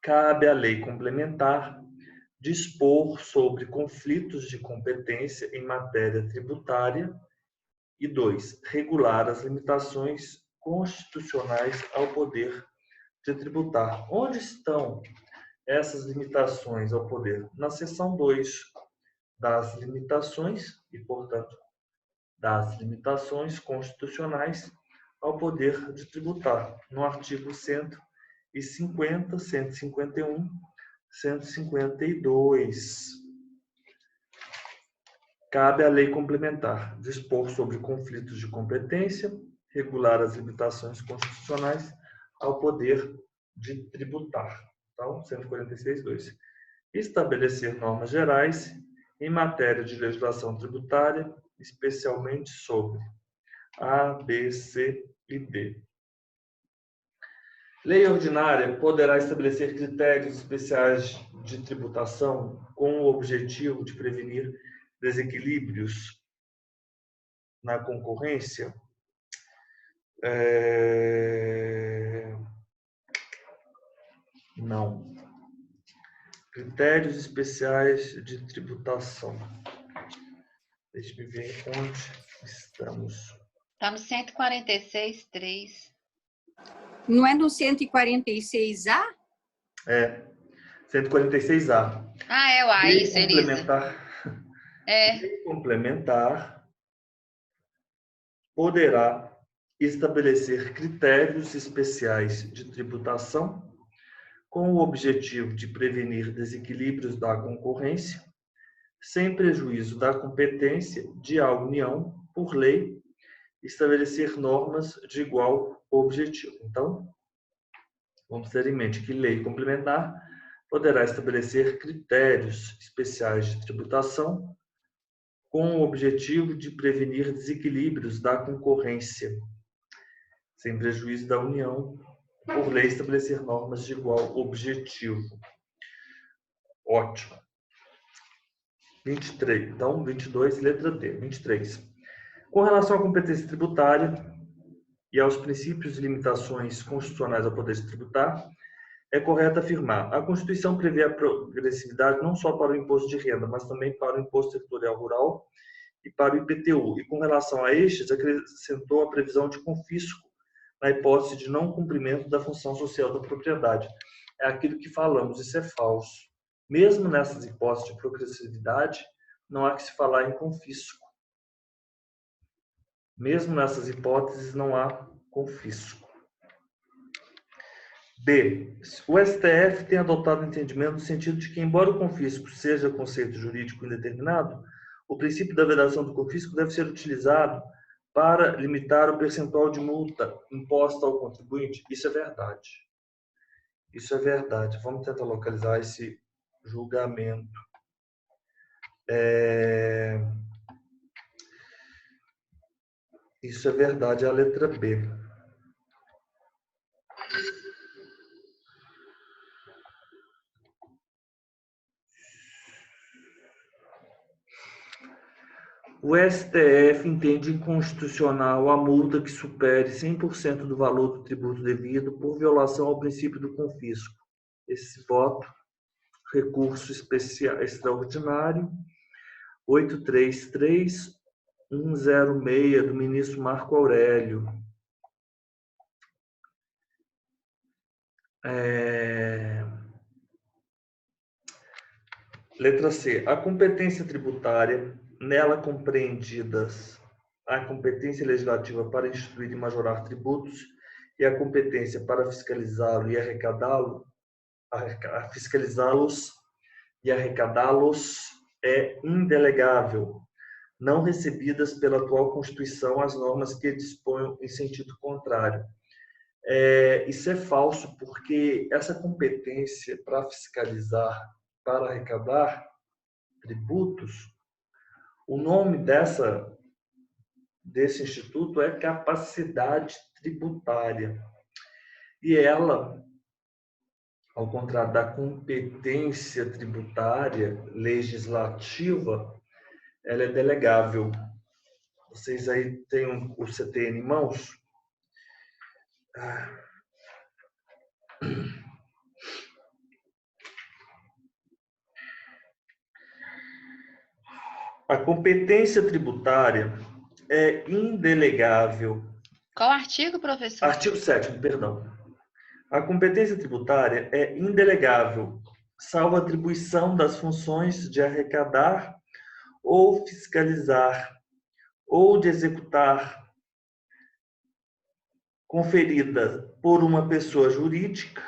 Cabe à lei complementar dispor sobre conflitos de competência em matéria tributária e 2. Regular as limitações constitucionais ao poder de tributar. Onde estão essas limitações ao poder? Na seção 2 das limitações e, portanto, das limitações constitucionais ao poder de tributar, no artigo 150, 151, 152. Cabe à lei complementar dispor sobre conflitos de competência, regular as limitações constitucionais ao poder de tributar. Então, 146.2. Estabelecer normas gerais em matéria de legislação tributária, especialmente sobre A, B, C e D. Lei ordinária poderá estabelecer critérios especiais de tributação com o objetivo de prevenir desequilíbrios na concorrência? Não. Critérios especiais de tributação. Deixa-me ver onde estamos. Está no 146.3. Não é no 146A? 146A. É o A, isso, Elisa. Lei complementar poderá estabelecer critérios especiais de tributação com o objetivo de prevenir desequilíbrios da concorrência, sem prejuízo da competência de a União, por lei, estabelecer normas de igual objetivo. Então, Vamos ter em mente que lei complementar poderá estabelecer critérios especiais de tributação com o objetivo de prevenir desequilíbrios da concorrência, sem prejuízo da União, por lei estabelecer normas de igual objetivo. Ótimo. 23. Então, 22, letra D. 23. Com relação à competência tributária e aos princípios e limitações constitucionais ao poder tributar, é correto afirmar: a Constituição prevê a progressividade não só para o imposto de renda, mas também para o imposto territorial rural e para o IPTU. E com relação a estes, acrescentou a previsão de confisco na hipótese de não cumprimento da função social da propriedade. É aquilo que falamos, isso é falso. Mesmo nessas hipóteses de progressividade, não há que se falar em confisco. Mesmo nessas hipóteses, não há confisco. B. O STF tem adotado o entendimento no sentido de que, embora o confisco seja conceito jurídico indeterminado, o princípio da vedação do confisco deve ser utilizado para limitar o percentual de multa imposta ao contribuinte. Isso é verdade. Isso é verdade. Vamos tentar localizar esse julgamento. Isso é verdade, é a letra B. O STF entende inconstitucional a multa que supere 100% do valor do tributo devido por violação ao princípio do confisco. Esse voto, recurso especial extraordinário, 833106, do ministro Marco Aurélio. Letra C. A competência tributária, nela compreendidas a competência legislativa para instituir e majorar tributos e a competência para fiscalizá-lo e fiscalizá-los e arrecadá-los, é indelegável, não recebidas pela atual Constituição as normas que disponham em sentido contrário. Isso é falso, porque essa competência para fiscalizar, para arrecadar tributos, o nome desse instituto é capacidade tributária. E ela, ao contrário da competência tributária legislativa, ela é delegável. Vocês aí têm o CTN em mãos? A competência tributária é indelegável. Qual artigo, professor? Artigo 7º, perdão. A competência tributária é indelegável, salvo a atribuição das funções de arrecadar ou fiscalizar ou de executar conferida por uma pessoa jurídica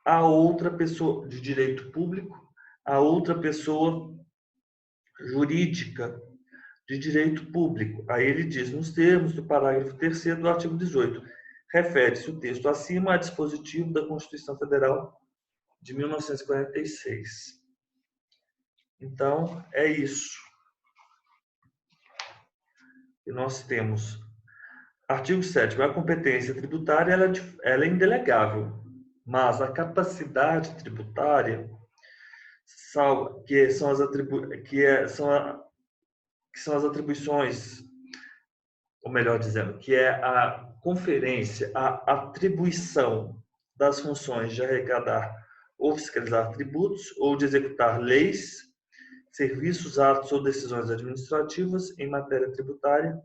a outra pessoa de direito público, a outra pessoa jurídica de direito público. Aí ele diz, nos termos do parágrafo 3º do artigo 18, refere-se o texto acima a dispositivo da Constituição Federal de 1946. Então, é isso. E nós temos artigo 7º, a competência tributária ela é indelegável, mas a capacidade tributária, que são as atribuições, ou melhor dizendo, que é a conferência, a atribuição das funções de arrecadar ou fiscalizar tributos, ou de executar leis, serviços, atos ou decisões administrativas em matéria tributária,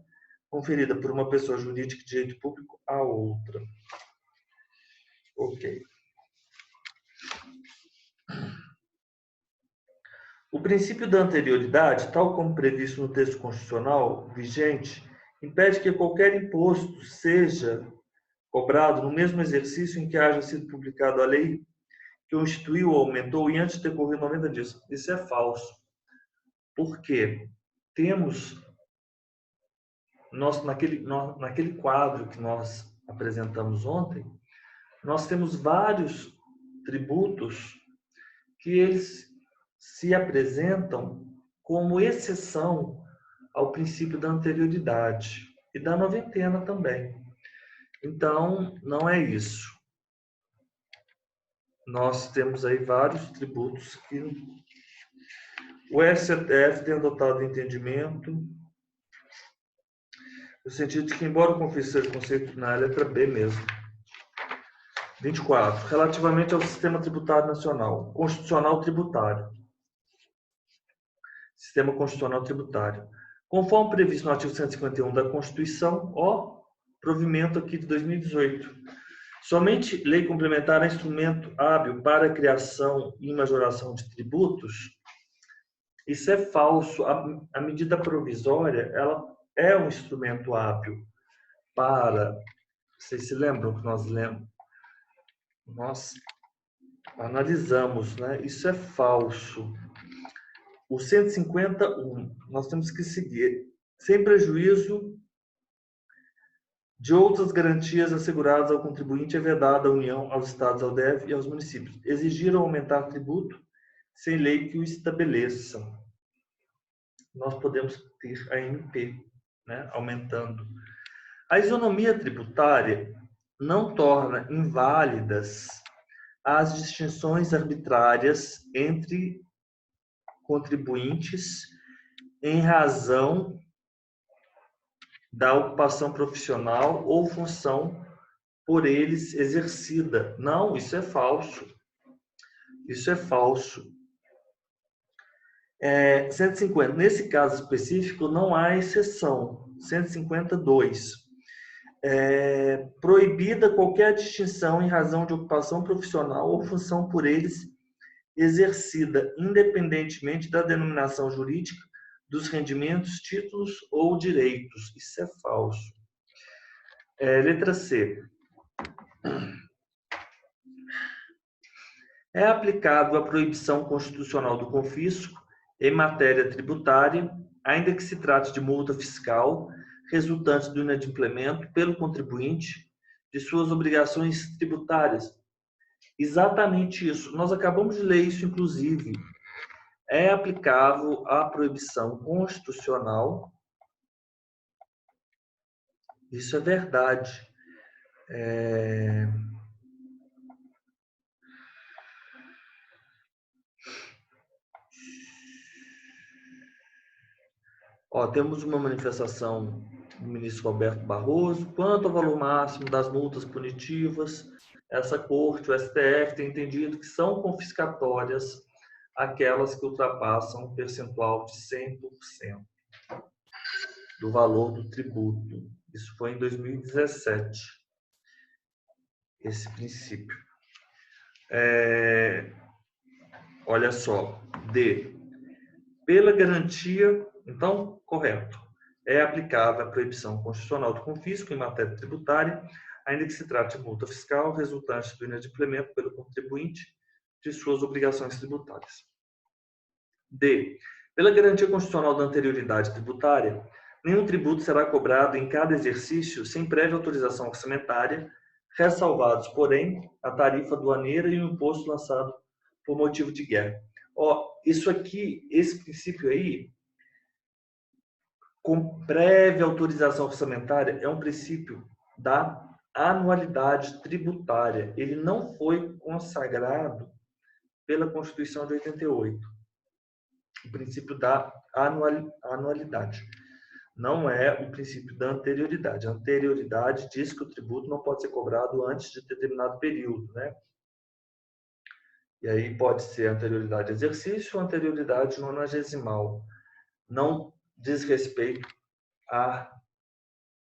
conferida por uma pessoa jurídica de direito público a outra. Ok. O princípio da anterioridade, tal como previsto no texto constitucional vigente, impede que qualquer imposto seja cobrado no mesmo exercício em que haja sido publicada a lei que o instituiu ou aumentou e antes de ter corrido 90 dias. Isso é falso. Por quê? Temos, naquele quadro que nós apresentamos ontem, nós temos vários tributos que eles se apresentam como exceção ao princípio da anterioridade e da noventena também. Então, não é isso. Nós temos aí vários tributos que o STF tem adotado entendimento no sentido de que, embora o conflito seja conceito na letra B mesmo. 24. Relativamente ao sistema tributário nacional. Constitucional tributário. Sistema constitucional tributário. Conforme previsto no artigo 151 da Constituição, provimento aqui de 2018. Somente lei complementar é instrumento hábil para a criação e majoração de tributos. Isso é falso. A medida provisória, ela é um instrumento hábil para... Vocês se lembram que nós analisamos, né? Isso é falso. O 151, nós temos que seguir, sem prejuízo de outras garantias asseguradas ao contribuinte, é vedada à União, aos Estados, ao DF e aos municípios. Exigiram aumentar tributo sem lei que o estabeleça. Nós podemos ter a MP, né, aumentando. A isonomia tributária não torna inválidas as distinções arbitrárias entre contribuintes em razão da ocupação profissional ou função por eles exercida. Não, isso é falso. Isso é falso. 150. Nesse caso específico, não há exceção. 152. Proibida qualquer distinção em razão de ocupação profissional ou função por eles exercida, independentemente da denominação jurídica dos rendimentos, títulos ou direitos. Isso é falso. Letra C. É aplicável a proibição constitucional do confisco em matéria tributária, ainda que se trate de multa fiscal resultante do inadimplemento pelo contribuinte de suas obrigações tributárias. Exatamente isso. Nós acabamos de ler isso, inclusive. É aplicável a proibição constitucional. Isso é verdade. Temos uma manifestação do ministro Roberto Barroso. Quanto ao valor máximo das multas punitivas, essa corte, o STF, tem entendido que são confiscatórias aquelas que ultrapassam um percentual de 100% do valor do tributo. Isso foi em 2017, esse princípio. Olha só, D. Pela garantia, então, correto. É aplicável a proibição constitucional do confisco em matéria tributária, ainda que se trate de multa fiscal resultante do inadimplemento pelo contribuinte de suas obrigações tributárias. D. Pela garantia constitucional da anterioridade tributária, nenhum tributo será cobrado em cada exercício sem prévia autorização orçamentária, ressalvados, porém, a tarifa aduaneira e o imposto lançado por motivo de guerra. Isso aqui, esse princípio aí, com prévia autorização orçamentária, é um princípio da anualidade tributária. Ele não foi consagrado pela Constituição de 88. O princípio da anualidade. Não é o princípio da anterioridade. A anterioridade diz que o tributo não pode ser cobrado antes de determinado período, né? E aí pode ser anterioridade exercício ou anterioridade nonagesimal. Não diz respeito a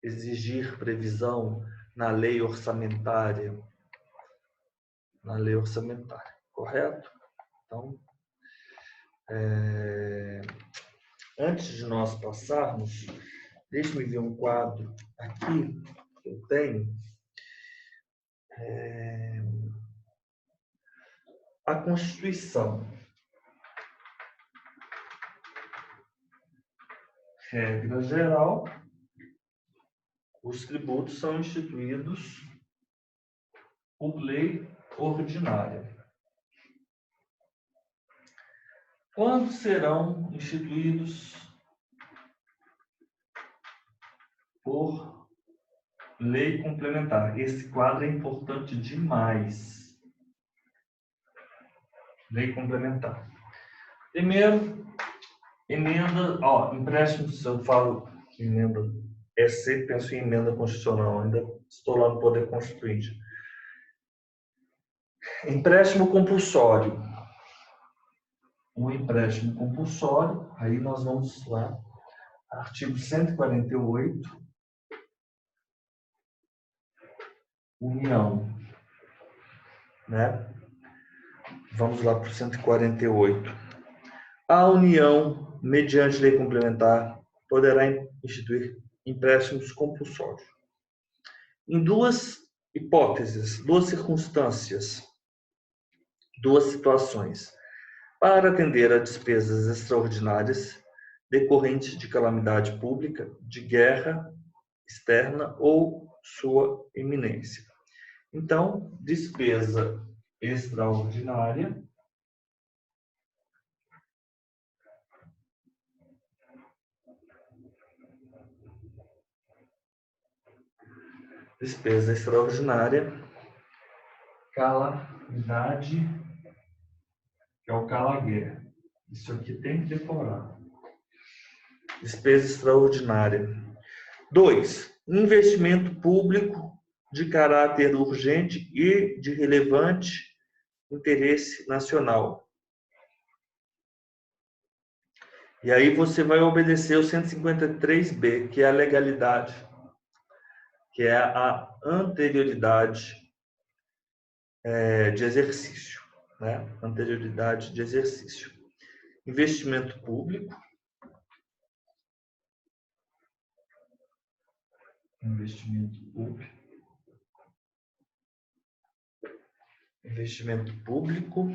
exigir previsão na lei orçamentária. Na lei orçamentária, correto? Então, antes de nós passarmos, deixe-me ver um quadro aqui que eu tenho. A Constituição. Regra geral, os tributos são instituídos por lei ordinária. Quando serão instituídos por lei complementar? Esse quadro é importante demais. Lei complementar. Primeiro, emenda, empréstimos, eu falo emenda EC, penso em emenda constitucional, ainda estou lá no Poder Constituinte. Empréstimo compulsório. Um empréstimo compulsório, aí nós vamos lá, artigo 148, União, né? Vamos lá para o 148. A União, mediante lei complementar, poderá instituir empréstimos compulsórios. Em duas hipóteses, duas circunstâncias, duas situações. Para atender a despesas extraordinárias decorrentes de calamidade pública, de guerra externa ou sua iminência. Então, despesa extraordinária calamidade, que é o calaguer. Isso aqui tem que decorar. Despesa extraordinária. 2. Investimento público de caráter urgente e de relevante interesse nacional. E aí você vai obedecer o 153B, que é a legalidade, que é a anterioridade de exercício, né? Anterioridade de exercício. Investimento público. Investimento público.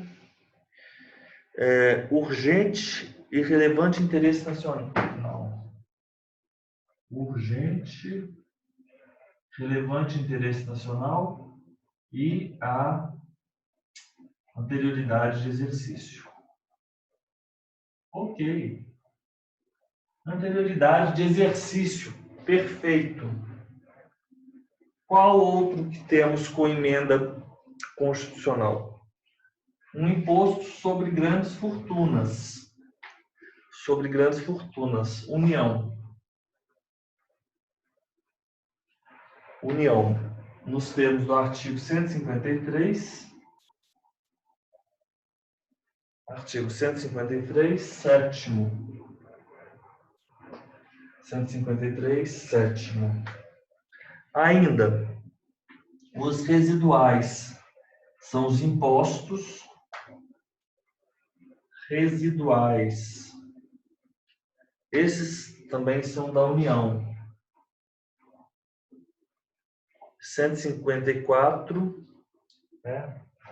Urgente e relevante interesse nacional. Não. Urgente, relevante interesse nacional e a anterioridade de exercício. Ok. Anterioridade de exercício. Perfeito. Qual outro que temos com emenda constitucional? Um imposto sobre grandes fortunas. Sobre grandes fortunas. União. Nos termos do artigo 153. Artigo 153, sétimo. 153, sétimo. Ainda, os residuais são os impostos residuais. Esses também são da União. 154,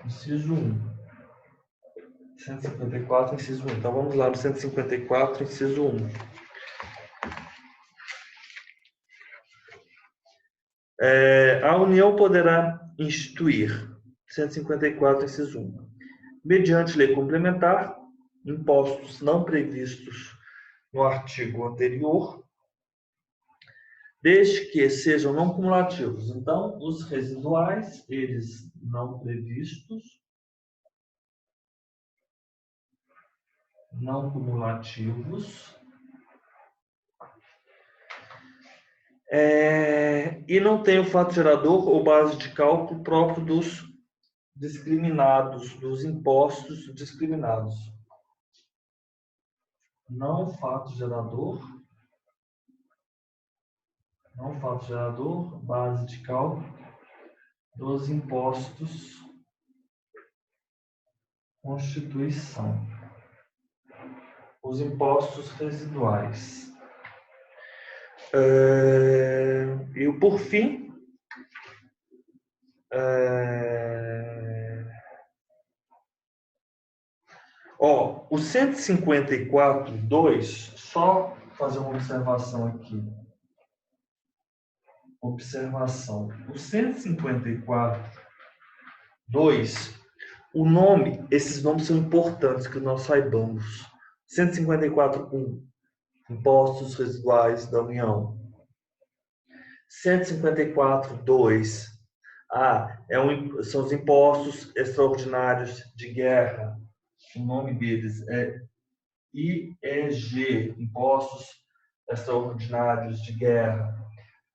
inciso 1. 154, inciso 1. Então, vamos lá no 154, inciso 1. A União poderá instituir, 154, inciso 1, mediante lei complementar, impostos não previstos no artigo anterior, desde que sejam não cumulativos. Então, os residuais, eles não previstos, não cumulativos, e não tem o fato gerador ou base de cálculo próprio dos discriminados, dos impostos discriminados. Não fato gerador, base de cálculo dos impostos, Constituição. Os impostos residuais. E por fim, o 154.2, só fazer uma observação aqui. Observação. O 154 2. O nome, esses nomes são importantes que nós saibamos. 154.1, impostos residuais da União. 154.2, são os impostos extraordinários de guerra. O nome deles é IEG, impostos extraordinários de guerra.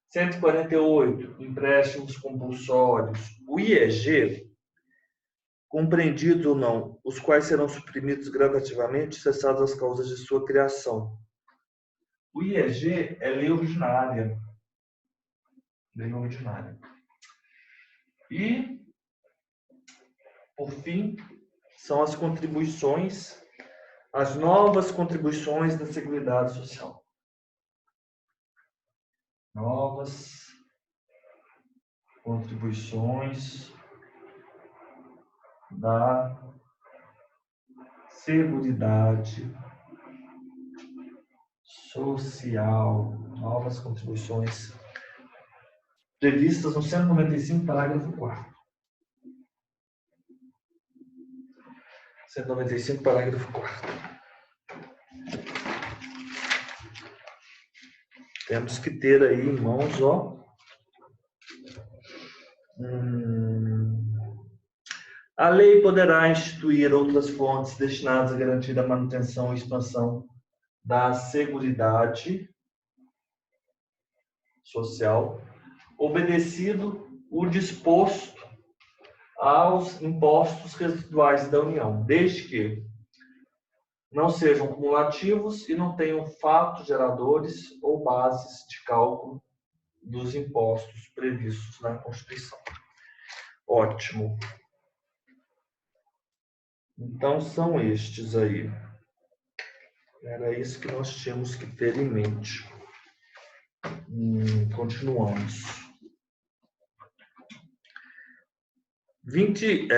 148, empréstimos compulsórios. O IEG, compreendidos ou não, os quais serão suprimidos gradativamente, cessadas as causas de sua criação. O IEG é lei ordinária. Lei ordinária. E, por fim, são as contribuições, as novas contribuições da Seguridade Social. Novas contribuições da Seguridade Social. Novas contribuições previstas no 195, parágrafo 4º. 195, parágrafo 4º. Temos que ter aí em mãos, A lei poderá instituir outras fontes destinadas a garantir a manutenção e expansão da Seguridade Social, obedecido o disposto aos impostos residuais da União, desde que não sejam cumulativos e não tenham fatos geradores ou bases de cálculo dos impostos previstos na Constituição. Ótimo. Então, são estes aí. Era isso que nós tínhamos que ter em mente. Continuamos. 20.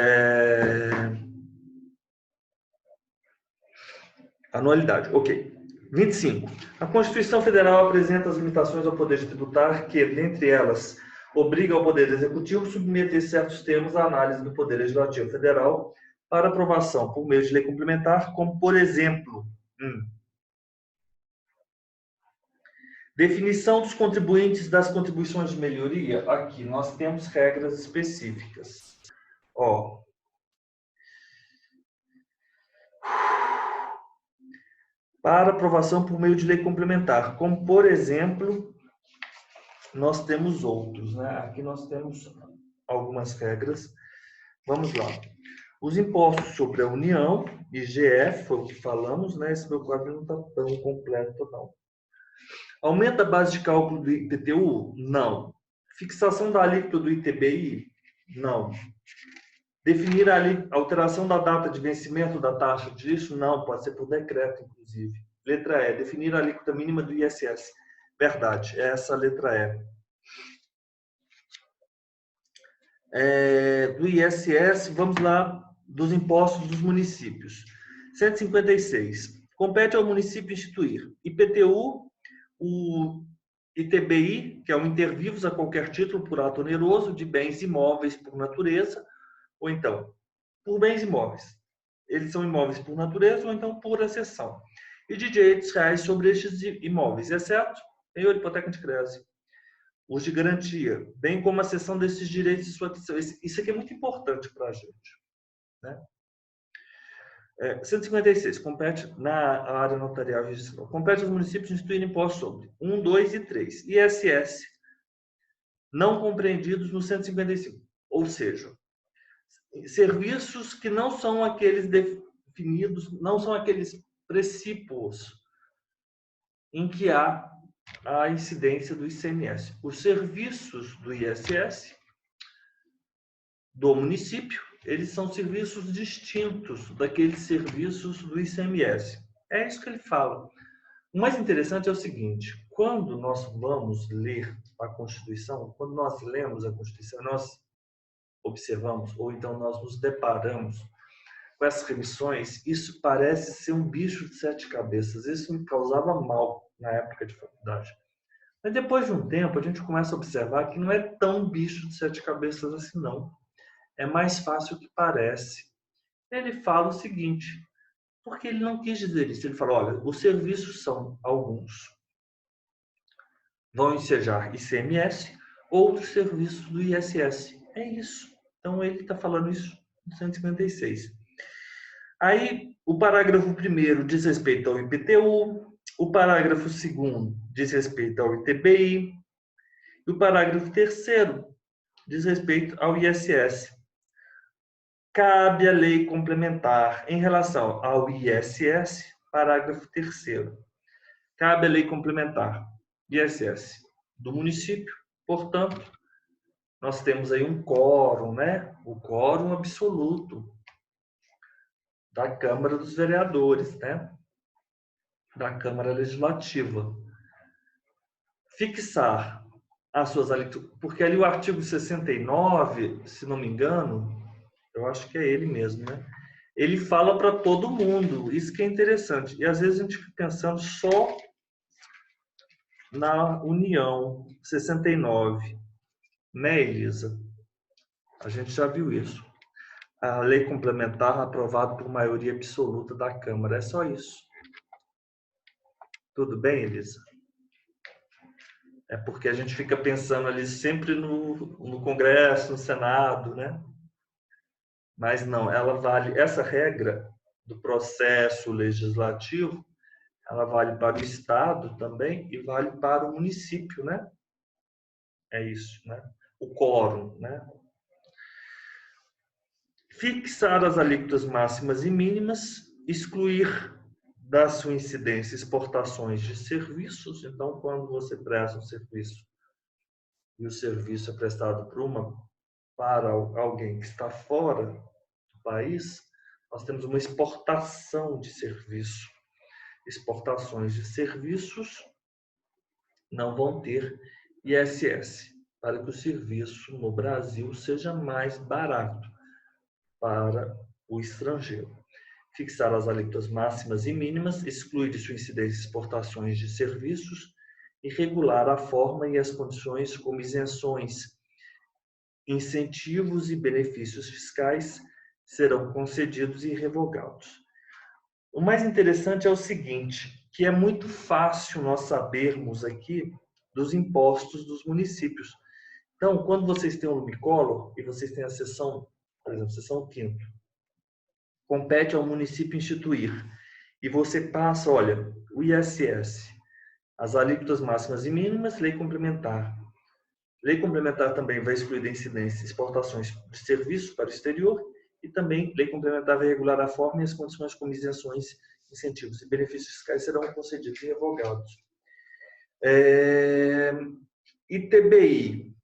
Anualidade, ok. 25. A Constituição Federal apresenta as limitações ao poder tributário que, dentre elas, obriga ao Poder Executivo a submeter certos termos à análise do Poder Legislativo Federal para aprovação por meio de lei complementar, como, por exemplo, definição dos contribuintes das contribuições de melhoria. Aqui nós temos regras específicas. Para aprovação por meio de lei complementar, como, por exemplo, nós temos outros, né? Aqui nós temos algumas regras. Vamos lá. Os impostos sobre a União, IGF, foi o que falamos, né? Esse meu quadro não está tão completo, não. Aumenta a base de cálculo do IPTU? Não. Fixação da alíquota do ITBI? Não. Definir a alteração da data de vencimento da taxa de lixo? Não, pode ser por decreto, inclusive. Letra E, definir a alíquota mínima do ISS. Verdade, é essa a letra E. Do ISS, vamos lá, dos impostos dos municípios. 156. Compete ao município instituir IPTU, o ITBI, que é o intervivos a qualquer título por ato oneroso de bens imóveis por natureza, ou então, por bens imóveis. Eles são imóveis por natureza ou então por acessão. E de direitos reais sobre estes imóveis, exceto penhor, hipoteca de crédito, os de garantia, bem como a cessão desses direitos de sua aquisição. Isso aqui é muito importante para a gente, né? 156. Compete na área notarial e registral. Compete aos municípios instituir impostos sobre 1, 2 e 3. ISS, não compreendidos no 155. Ou seja, serviços que não são aqueles definidos, não são aqueles princípios em que há a incidência do ICMS. Os serviços do ISS do município, eles são serviços distintos daqueles serviços do ICMS. É isso que ele fala. O mais interessante é o seguinte: quando nós vamos ler a Constituição, quando nós lemos a Constituição, nós observamos, ou então nós nos deparamos com essas remissões, isso parece ser um bicho de 7 cabeças. Isso me causava mal na época de faculdade. Mas depois de um tempo, a gente começa a observar que não é tão bicho de 7 cabeças assim, não. é mais fácil que parece. Ele fala o seguinte, porque ele não quis dizer isso. Ele falou, olha, os serviços são alguns. Vão ensejar ICMS, outros serviços do ISS. É isso. Então, ele está falando isso no 156. Aí, o parágrafo 1º diz respeito ao IPTU, o parágrafo 2º diz respeito ao ITBI, e o parágrafo 3º diz respeito ao ISS. Cabe a lei complementar em relação ao ISS, parágrafo 3º. Cabe a lei complementar ISS do município, portanto, nós temos aí um quórum, né? O quórum absoluto da Câmara dos Vereadores, né? Da Câmara Legislativa. Fixar as suas alíquotas, porque ali o artigo 69, se não me engano, eu acho que é ele mesmo, né? Ele fala para todo mundo, isso que é interessante. E às vezes a gente fica pensando só na União 69, né, Elisa? A gente já viu isso. A lei complementar aprovada por maioria absoluta da Câmara, é só isso. Tudo bem, Elisa? É porque a gente fica pensando ali sempre no Congresso, no Senado, né? Mas não, ela vale, essa regra do processo legislativo, ela vale para o Estado também e vale para o município, né? É isso, né? O quórum, né? Fixar as alíquotas máximas e mínimas, excluir da sua incidência exportações de serviços. Então, quando você presta um serviço e o serviço é prestado para alguém que está fora do país, nós temos uma exportação de serviço. Exportações de serviços não vão ter ISS, para que o serviço no Brasil seja mais barato para o estrangeiro. Fixar as alíquotas máximas e mínimas, excluir de sua incidência exportações de serviços e regular a forma e as condições como isenções, incentivos e benefícios fiscais serão concedidos e revogados. O mais interessante é o seguinte, que é muito fácil nós sabermos aqui dos impostos dos municípios. Então, quando vocês têm o Lumicolor e vocês têm a seção, por exemplo, seção 5ª, compete ao município instituir. E você passa, olha, o ISS, as alíquotas máximas e mínimas, lei complementar. Lei complementar também vai excluir da incidência exportações de serviços para o exterior e também lei complementar vai regular a forma e as condições como isenções, incentivos e benefícios fiscais serão concedidos e revogados. ITBI.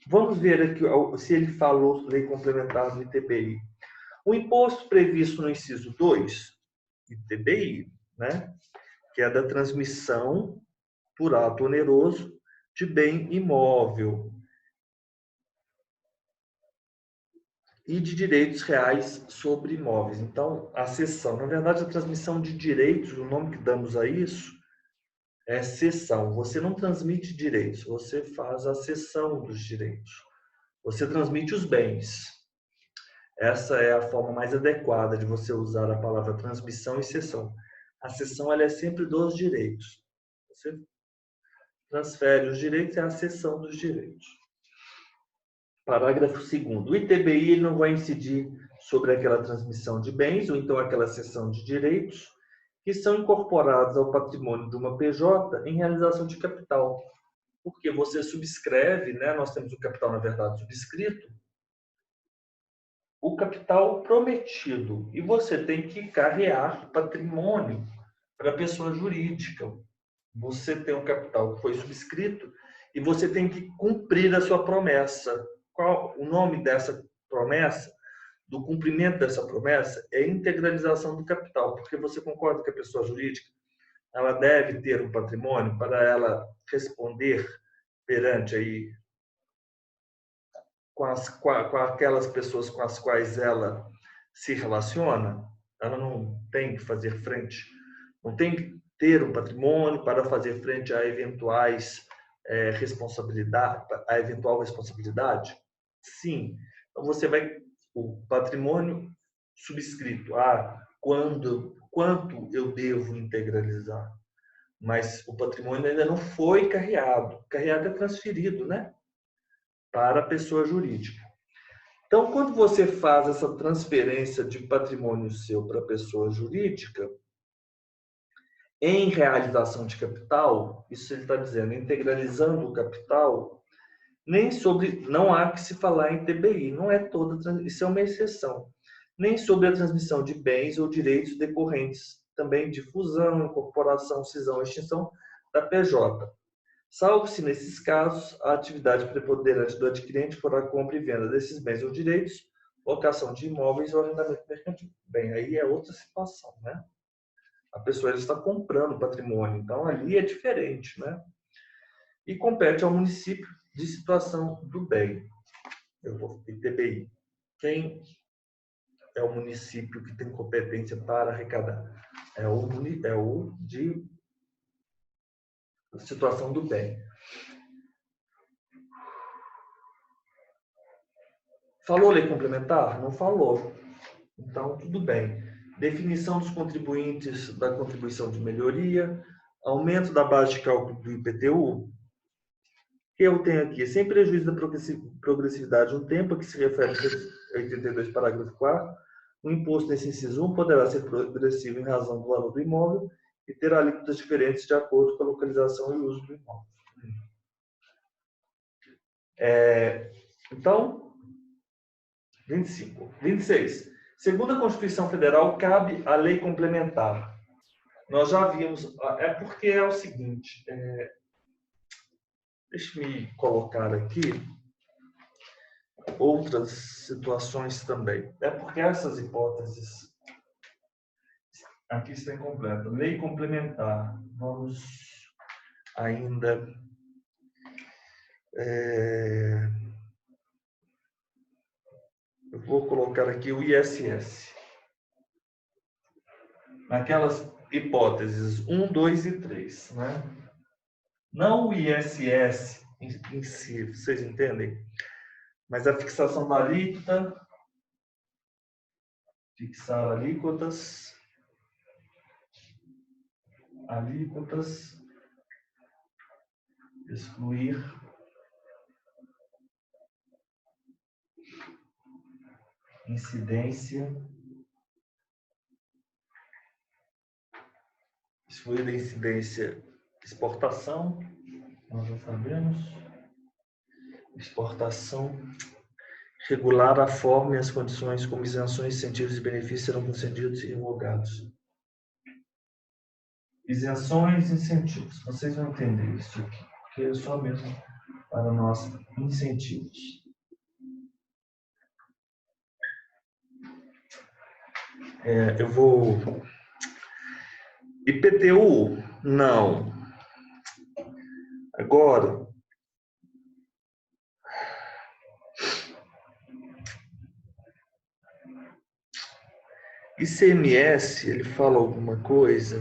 Vamos ver aqui se ele falou lei complementar do ITBI. O imposto previsto no inciso 2, ITBI, né, que é da transmissão por ato oneroso de bem imóvel e de direitos reais sobre imóveis. Então, a cessão, na verdade, a transmissão de direitos, o nome que damos a isso é cessão. Você não transmite direitos, você faz a cessão dos direitos. Você transmite os bens. Essa é a forma mais adequada de você usar a palavra transmissão e cessão. A cessão ela é sempre dos direitos. Você transfere os direitos, é a cessão dos direitos. Parágrafo 2º. O ITBI ele não vai incidir sobre aquela transmissão de bens ou então aquela cessão de direitos que são incorporados ao patrimônio de uma PJ em realização de capital. Porque você subscreve, né? Nós temos o capital, na verdade, subscrito, o capital prometido. E você tem que carrear patrimônio para a pessoa jurídica. Você tem um capital que foi subscrito e você tem que cumprir a sua promessa. Qual o nome dessa promessa? Do cumprimento dessa promessa é integralização do capital, porque você concorda que a pessoa jurídica ela deve ter um patrimônio para ela responder perante aí com aquelas pessoas com as quais ela se relaciona. Ela não tem que fazer frente, não tem que ter um patrimônio para fazer frente a eventuais responsabilidade, a eventual responsabilidade. Sim, Então, você vai, o patrimônio subscrito, quanto eu devo integralizar? Mas o patrimônio ainda não foi carreado. Carreado é transferido, né? Para a pessoa jurídica. Então, quando você faz essa transferência de patrimônio seu para a pessoa jurídica, em realização de capital, isso ele está dizendo, integralizando o capital, não há que se falar em TBI, não é toda, isso é uma exceção. Nem sobre a transmissão de bens ou direitos decorrentes também de fusão, incorporação, cisão, extinção da PJ. Salvo-se, nesses casos, a atividade preponderante do adquirente for a compra e venda desses bens ou direitos, locação de imóveis ou arrendamento mercantil. Bem, aí é outra situação, né? A pessoa está comprando patrimônio, então ali é diferente, né? E compete ao município de situação do bem. Eu vou TBI. Quem é o município que tem competência para arrecadar? É o de situação do bem. Falou lei complementar? Não falou. Então, tudo bem. Definição dos contribuintes da contribuição de melhoria, aumento da base de cálculo do IPTU, que eu tenho aqui, sem prejuízo da progressividade de um tempo, a que se refere a 82, parágrafo 4º, o imposto nesse inciso 1 poderá ser progressivo em razão do valor do imóvel e ter alíquotas diferentes de acordo com a localização e uso do imóvel. Então, 25. 26. Segundo a Constituição Federal, cabe a lei complementar. Nós já vimos, porque é o seguinte, deixe-me colocar aqui outras situações também. É porque essas hipóteses aqui estão incompletas. Lei complementar. Vamos ainda eu vou colocar aqui o ISS. Naquelas hipóteses 1, 2 e 3, né? Não o ISS em si, vocês entendem? Mas a fixação da alíquota, fixar alíquotas, excluir incidência, excluir a incidência exportação, nós já sabemos, exportação, regular a forma e as condições como isenções, incentivos e benefícios serão concedidos e revogados. Isenções e incentivos, vocês vão entender isso aqui, porque é só mesmo para nós incentivos. Eu vou... IPTU? Não. Agora... ICMS, ele fala alguma coisa?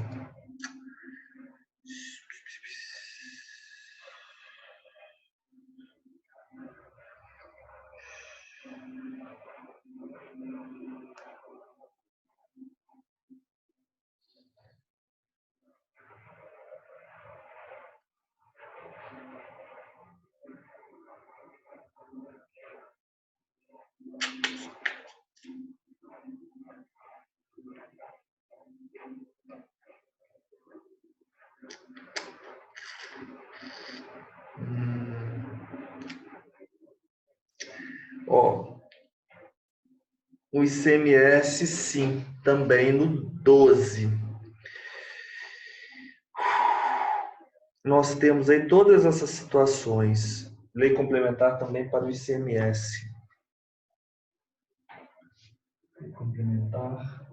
O ICMS, sim, também no 12. Nós temos aí todas essas situações. Lei complementar também para o ICMS. Lei complementar.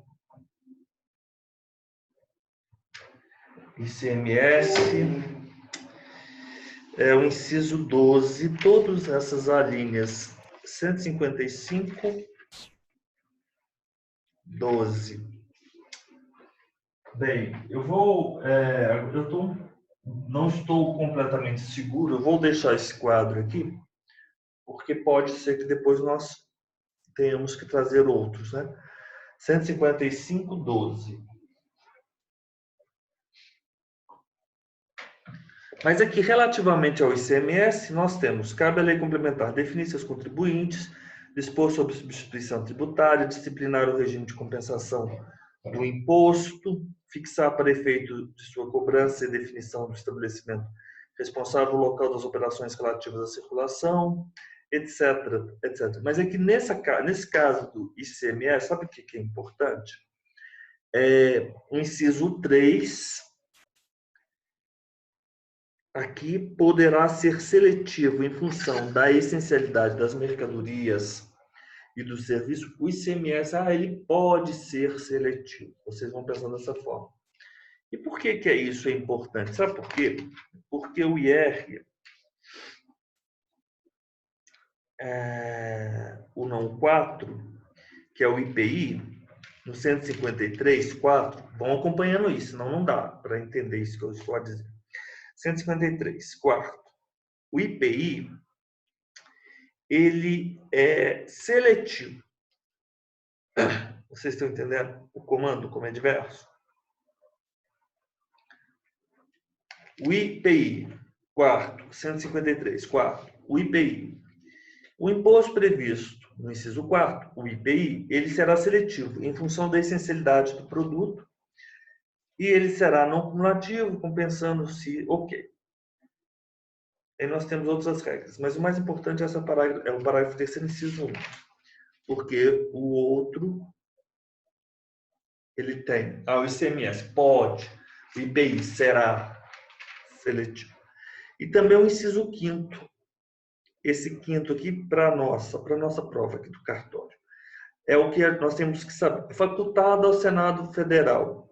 ICMS. O inciso 12, todas essas alíneas 155, 12. Bem, não estou completamente seguro, eu vou deixar esse quadro aqui, porque pode ser que depois nós tenhamos que trazer outros, né? 155.12. Mas aqui, relativamente ao ICMS, nós temos: cabe à lei complementar definir seus contribuintes, dispor sobre substituição tributária, disciplinar o regime de compensação do imposto, fixar para efeito de sua cobrança e definição do estabelecimento responsável local das operações relativas à circulação, etc, etc. Mas é que nesse caso do ICMS, sabe o que é importante? O inciso 3, aqui poderá ser seletivo em função da essencialidade das mercadorias e do serviço. O ICMS, ele pode ser seletivo. Vocês vão pensar dessa forma. E por que isso é importante? Sabe por quê? Porque o IR, o não 4, que é o IPI, no 153.4, vão acompanhando isso, senão não dá para entender isso que eu estou a dizer. 153.4. O IPI, ele é seletivo. Vocês estão entendendo o comando como é diverso? O IPI, 153.4. O IPI. O imposto previsto no inciso 4, o IPI, ele será seletivo em função da essencialidade do produto e ele será não cumulativo, compensando-se, ok. Aí nós temos outras regras, mas o mais importante é o parágrafo 3º, inciso 1, porque o outro, ele tem, o ICMS pode, o IPI será seletivo. E também o inciso 5º, esse 5º aqui para nossa prova aqui do cartório. É o que nós temos que saber. Facultado ao Senado Federal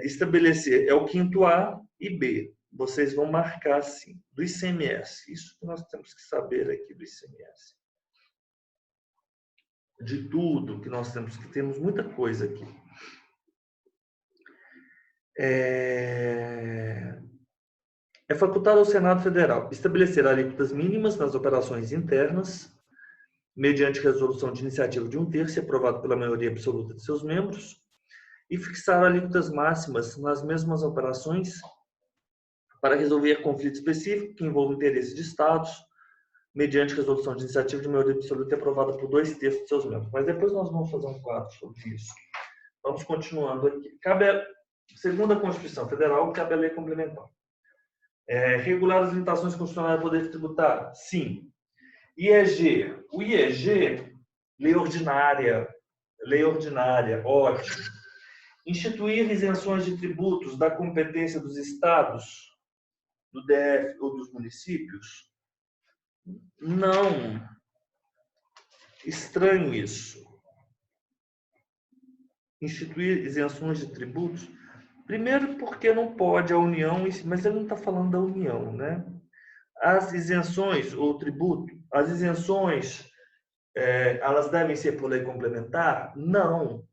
estabelecer, é o 5º A e B. Vocês vão marcar assim, do ICMS. Isso que nós temos que saber aqui do ICMS. De tudo que nós temos muita coisa aqui. É facultado ao Senado Federal estabelecer alíquotas mínimas nas operações internas, mediante resolução de iniciativa de 1/3, aprovado pela maioria absoluta de seus membros, e fixar alíquotas máximas nas mesmas operações para resolver conflito específico que envolva interesses de Estados, mediante resolução de iniciativa de maioria absoluta aprovada por 2/3 de seus membros. Mas depois nós vamos fazer um quadro sobre isso. Vamos continuando aqui. Segundo a Constituição Federal, cabe à lei complementar. Regular as limitações constitucionais do poder tributário? Sim. IEG. O IEG, lei ordinária, ótimo. Instituir isenções de tributos da competência dos estados, do DF ou dos municípios? Não. Estranho isso. Instituir isenções de tributos? Primeiro porque não pode a União, mas ele não está falando da União, né? As isenções ou tributo, as isenções, elas devem ser por lei complementar? Não.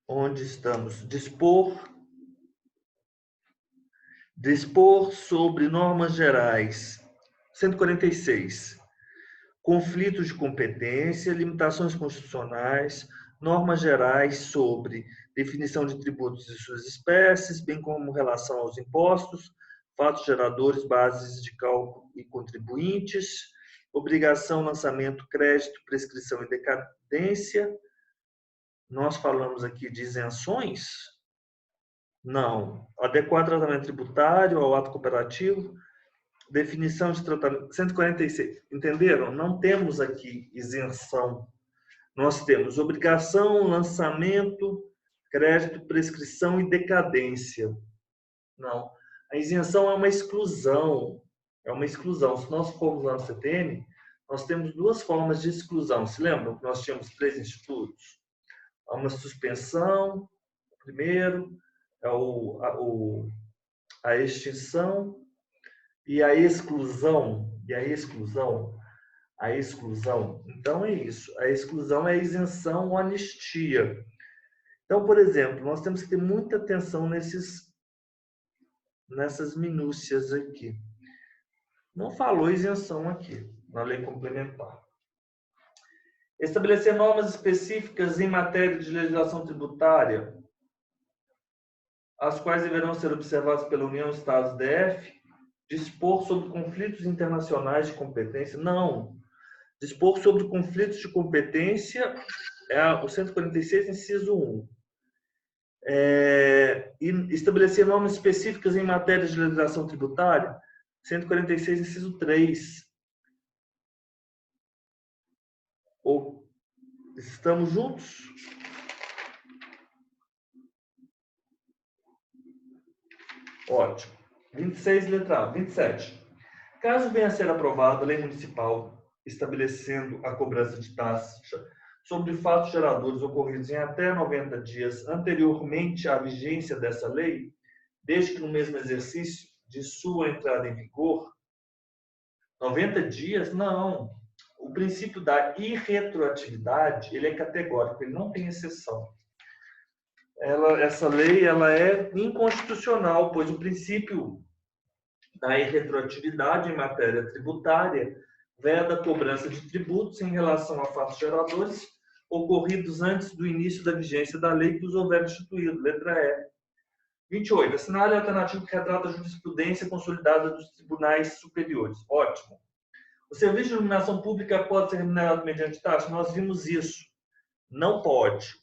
Onde estamos? Dispor sobre normas gerais. 146. Conflitos de competência, limitações constitucionais, normas gerais sobre definição de tributos e suas espécies, bem como relação aos impostos, fatos geradores, bases de cálculo e contribuintes, obrigação, lançamento, crédito, prescrição e decadência. Nós falamos aqui de isenções? Não. Adequar tratamento tributário ao ato cooperativo, definição de tratamento. 146. Entenderam? Não temos aqui isenção. Nós temos obrigação, lançamento, crédito, prescrição e decadência. Não. A isenção é uma exclusão. É uma exclusão. Se nós formos lá no CTN, nós temos duas formas de exclusão. Se lembram que nós tínhamos 3 institutos? Há uma suspensão, primeiro, a extinção e a exclusão. A exclusão. Então é isso. A exclusão é a isenção ou anistia. Então, por exemplo, nós temos que ter muita atenção nessas minúcias aqui. Não falou isenção aqui, na lei complementar. Estabelecer normas específicas em matéria de legislação tributária, as quais deverão ser observadas pela União, Estados, DF, dispor sobre conflitos internacionais de competência. Não. Dispor sobre conflitos de competência é o 146, inciso 1. E estabelecer normas específicas em matéria de legislação tributária, 146, inciso 3. Estamos juntos? Ótimo. 26, letra A. 27. Caso venha a ser aprovada a lei municipal estabelecendo a cobrança de taxa sobre fatos geradores ocorridos em até 90 dias anteriormente à vigência dessa lei, desde que no mesmo exercício de sua entrada em vigor, 90 dias? Não. O princípio da irretroatividade, ele é categórico, ele não tem exceção. Essa lei ela é inconstitucional, pois o princípio da irretroatividade em matéria tributária veda a cobrança de tributos em relação a fatos geradores ocorridos antes do início da vigência da lei que os houver instituído. Letra E. 28. Assinale a alternativa que retrata a jurisprudência consolidada dos tribunais superiores. Ótimo. O serviço de iluminação pública pode ser remunerado mediante taxa? Nós vimos isso. Não pode.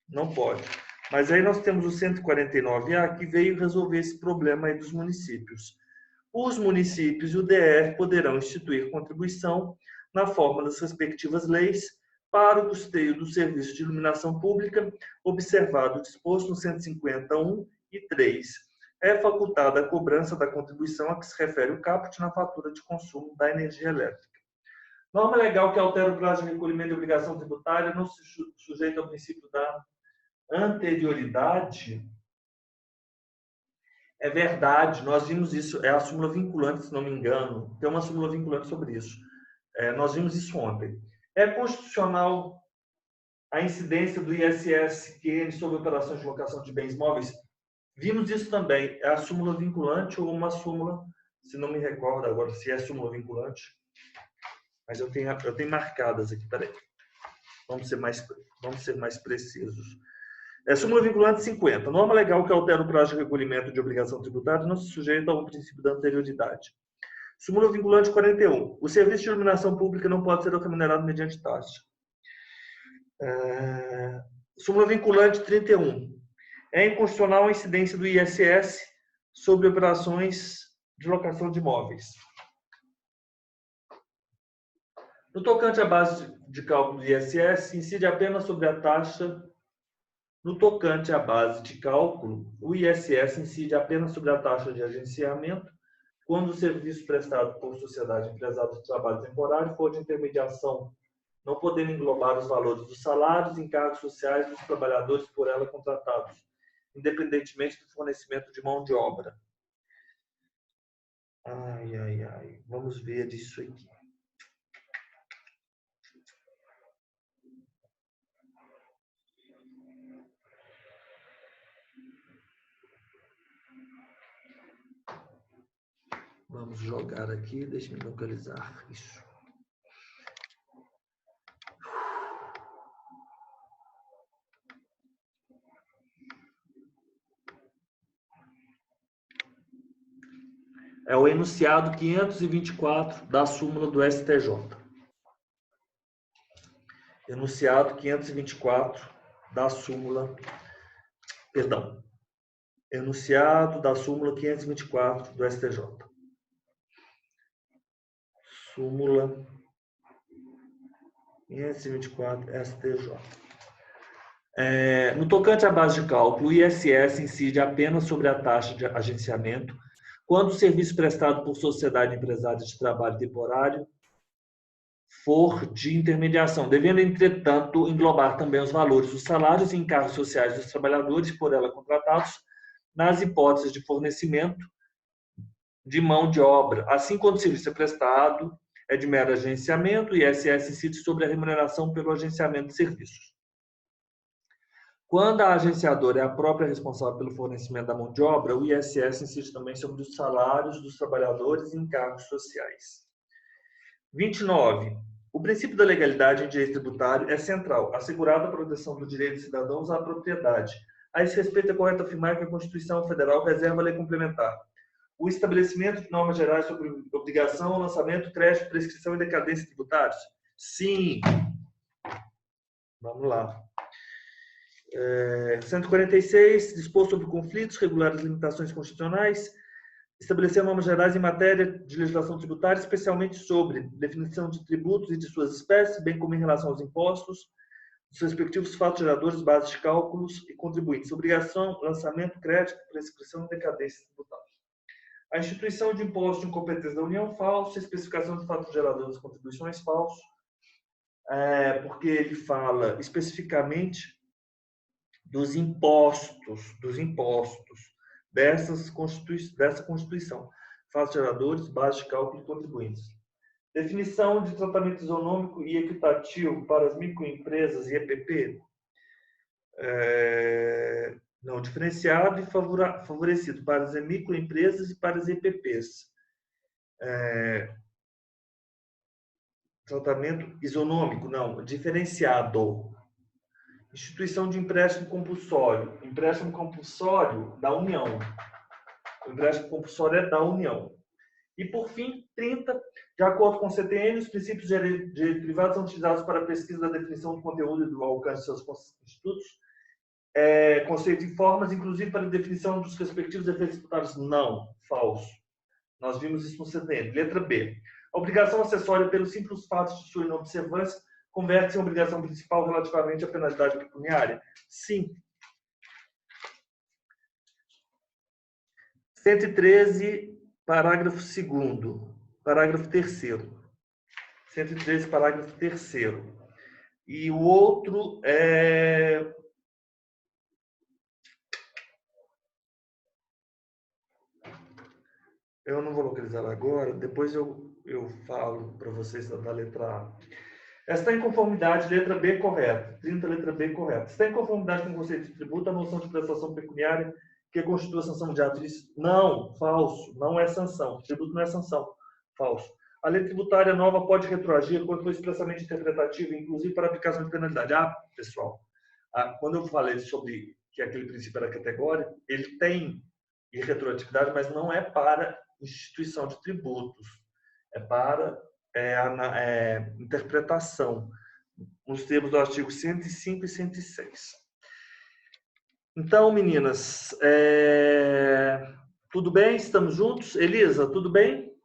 Não pode. Mas aí nós temos o 149A que veio resolver esse problema aí dos municípios. Os municípios e o DF poderão instituir contribuição na forma das respectivas leis para o custeio do serviço de iluminação pública, observado o disposto no 150.1 e 3. É facultada a cobrança da contribuição a que se refere o caput na fatura de consumo da energia elétrica. Norma legal que altera o prazo de recolhimento de obrigação tributária não se sujeita ao princípio da anterioridade. É verdade, nós vimos isso, é a súmula vinculante, se não me engano, tem uma súmula vinculante sobre isso. Nós vimos isso ontem. É constitucional a incidência do ISS-QN sobre operações de locação de bens móveis? Vimos isso também. É a súmula vinculante ou uma súmula, se não me recordo agora se é súmula vinculante, mas eu tenho marcadas aqui, peraí. Vamos ser mais precisos. Súmula vinculante 50. Norma legal que altera o prazo de recolhimento de obrigação tributária não se sujeita ao princípio da anterioridade. Súmula vinculante 41. O serviço de iluminação pública não pode ser remunerado mediante taxa. Súmula vinculante 31. É inconstitucional a incidência do ISS sobre operações de locação de imóveis. No tocante à base de cálculo do ISS, incide apenas sobre a taxa. No tocante à base de cálculo, o ISS incide apenas sobre a taxa de agenciamento quando o serviço prestado por sociedade empresária de trabalho temporário for de intermediação, não podendo englobar os valores dos salários e encargos sociais dos trabalhadores por ela contratados, independentemente do fornecimento de mão de obra. Vamos ver isso aqui. Vamos jogar aqui, deixa eu localizar isso. É o enunciado 524 da súmula do STJ. Enunciado 524 da súmula... Perdão. Enunciado da súmula 524 do STJ. Súmula 524 STJ. No tocante à base de cálculo, o ISS incide apenas sobre a taxa de agenciamento quando o serviço prestado por sociedade empresária de trabalho temporário for de intermediação, devendo, entretanto, englobar também os valores dos salários e encargos sociais dos trabalhadores por ela contratados, nas hipóteses de fornecimento de mão de obra. Assim, quando o serviço é prestado, é de mero agenciamento, e ISS incide sobre a remuneração pelo agenciamento de serviços. Quando a agenciadora é a própria responsável pelo fornecimento da mão de obra, o ISS incide também sobre os salários dos trabalhadores e encargos sociais. 29. O princípio da legalidade em direito tributário é central, assegurada a proteção do direito dos cidadãos à propriedade. A esse respeito, é correto afirmar que a Constituição Federal reserva a lei complementar o estabelecimento de normas gerais sobre obrigação, lançamento, crédito, prescrição e decadência tributários? Sim. Vamos lá. 146, dispor sobre conflitos, regular as limitações constitucionais, estabelecer normas gerais em matéria de legislação tributária, especialmente sobre definição de tributos e de suas espécies, bem como em relação aos impostos, os respectivos fatos geradores, bases de cálculos e contribuintes. Obrigação, lançamento, crédito, prescrição e decadência tributária. A instituição de imposto de incompetência da União, falso. Especificação de fatos geradores das contribuições, falso. Porque ele fala especificamente dos impostos dessa Constituição. Fatos geradores, base de cálculo e contribuintes. Definição de tratamento isonômico e equitativo para as microempresas e EPP. Não, diferenciado e favorecido para as microempresas e para as EPPs. Tratamento isonômico, não, diferenciado. Instituição de empréstimo compulsório. Empréstimo compulsório da União. O empréstimo compulsório é da União. E, por fim, 30, de acordo com o CTN, os princípios de direito privado são utilizados para a pesquisa da definição do conteúdo e do alcance de seus institutos, conceitos e formas, inclusive para a definição dos respectivos efeitos tributários. Não, falso. Nós vimos isso no CTN. Letra B. A obrigação acessória, pelo simples fato de sua inobservância, converte-se em obrigação principal relativamente à penalidade pecuniária? Sim. 113, parágrafo 2º. Parágrafo 3º. 113, parágrafo 3º. E o outro é... Eu não vou localizar agora, depois eu falo para vocês da letra A. Está em conformidade, letra B correta. 30, letra B correta. Está em conformidade com o conceito de tributo a noção de prestação pecuniária que constitui a sanção de ato ilícito? Não, falso. Não é sanção. Tributo não é sanção. Falso. A lei tributária nova pode retroagir quando for expressamente interpretativa, inclusive para aplicação de penalidade. Pessoal, quando eu falei sobre que aquele princípio era categórico, ele tem retroatividade, mas não é para instituição de tributos. É para interpretação, nos termos do artigo 105 e 106. Então, meninas, tudo bem? Estamos juntos? Elisa, tudo bem?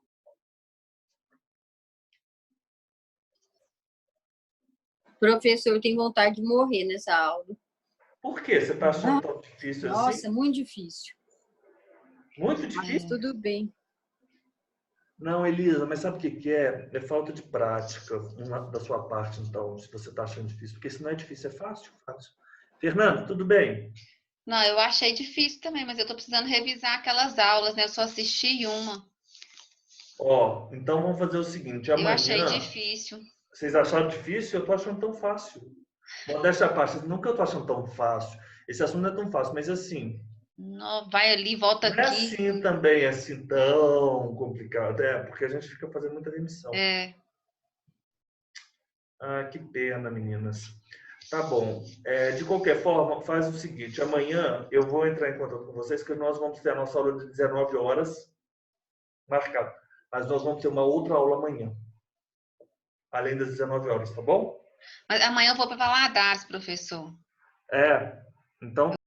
Professor, eu tenho vontade de morrer nessa aula. Por quê? Você está achando tão difícil assim? Nossa, muito difícil. Muito difícil? Mas tudo bem. Não, Elisa, mas sabe o que é? É falta de prática da sua parte, então, se você está achando difícil. Porque se não é difícil, é fácil. Fácil. Fernando, tudo bem? Não, eu achei difícil também, mas eu estou precisando revisar aquelas aulas, né? Eu só assisti uma. Então vamos fazer o seguinte. Amanhã, eu achei difícil. Vocês acharam difícil? Eu estou achando tão fácil. Modéstia à parte, nunca eu estou achando tão fácil. Esse assunto não é tão fácil, mas assim... Não, vai ali, volta aqui. Não é assim também, assim, tão complicado. Porque a gente fica fazendo muita remissão. Que pena, meninas. Tá bom. De qualquer forma, faz o seguinte. Amanhã eu vou entrar em contato com vocês, que nós vamos ter a nossa aula de 19 horas marcada. Mas nós vamos ter uma outra aula amanhã. Além das 19 horas, tá bom? Mas amanhã eu vou para Valadares, professor. Então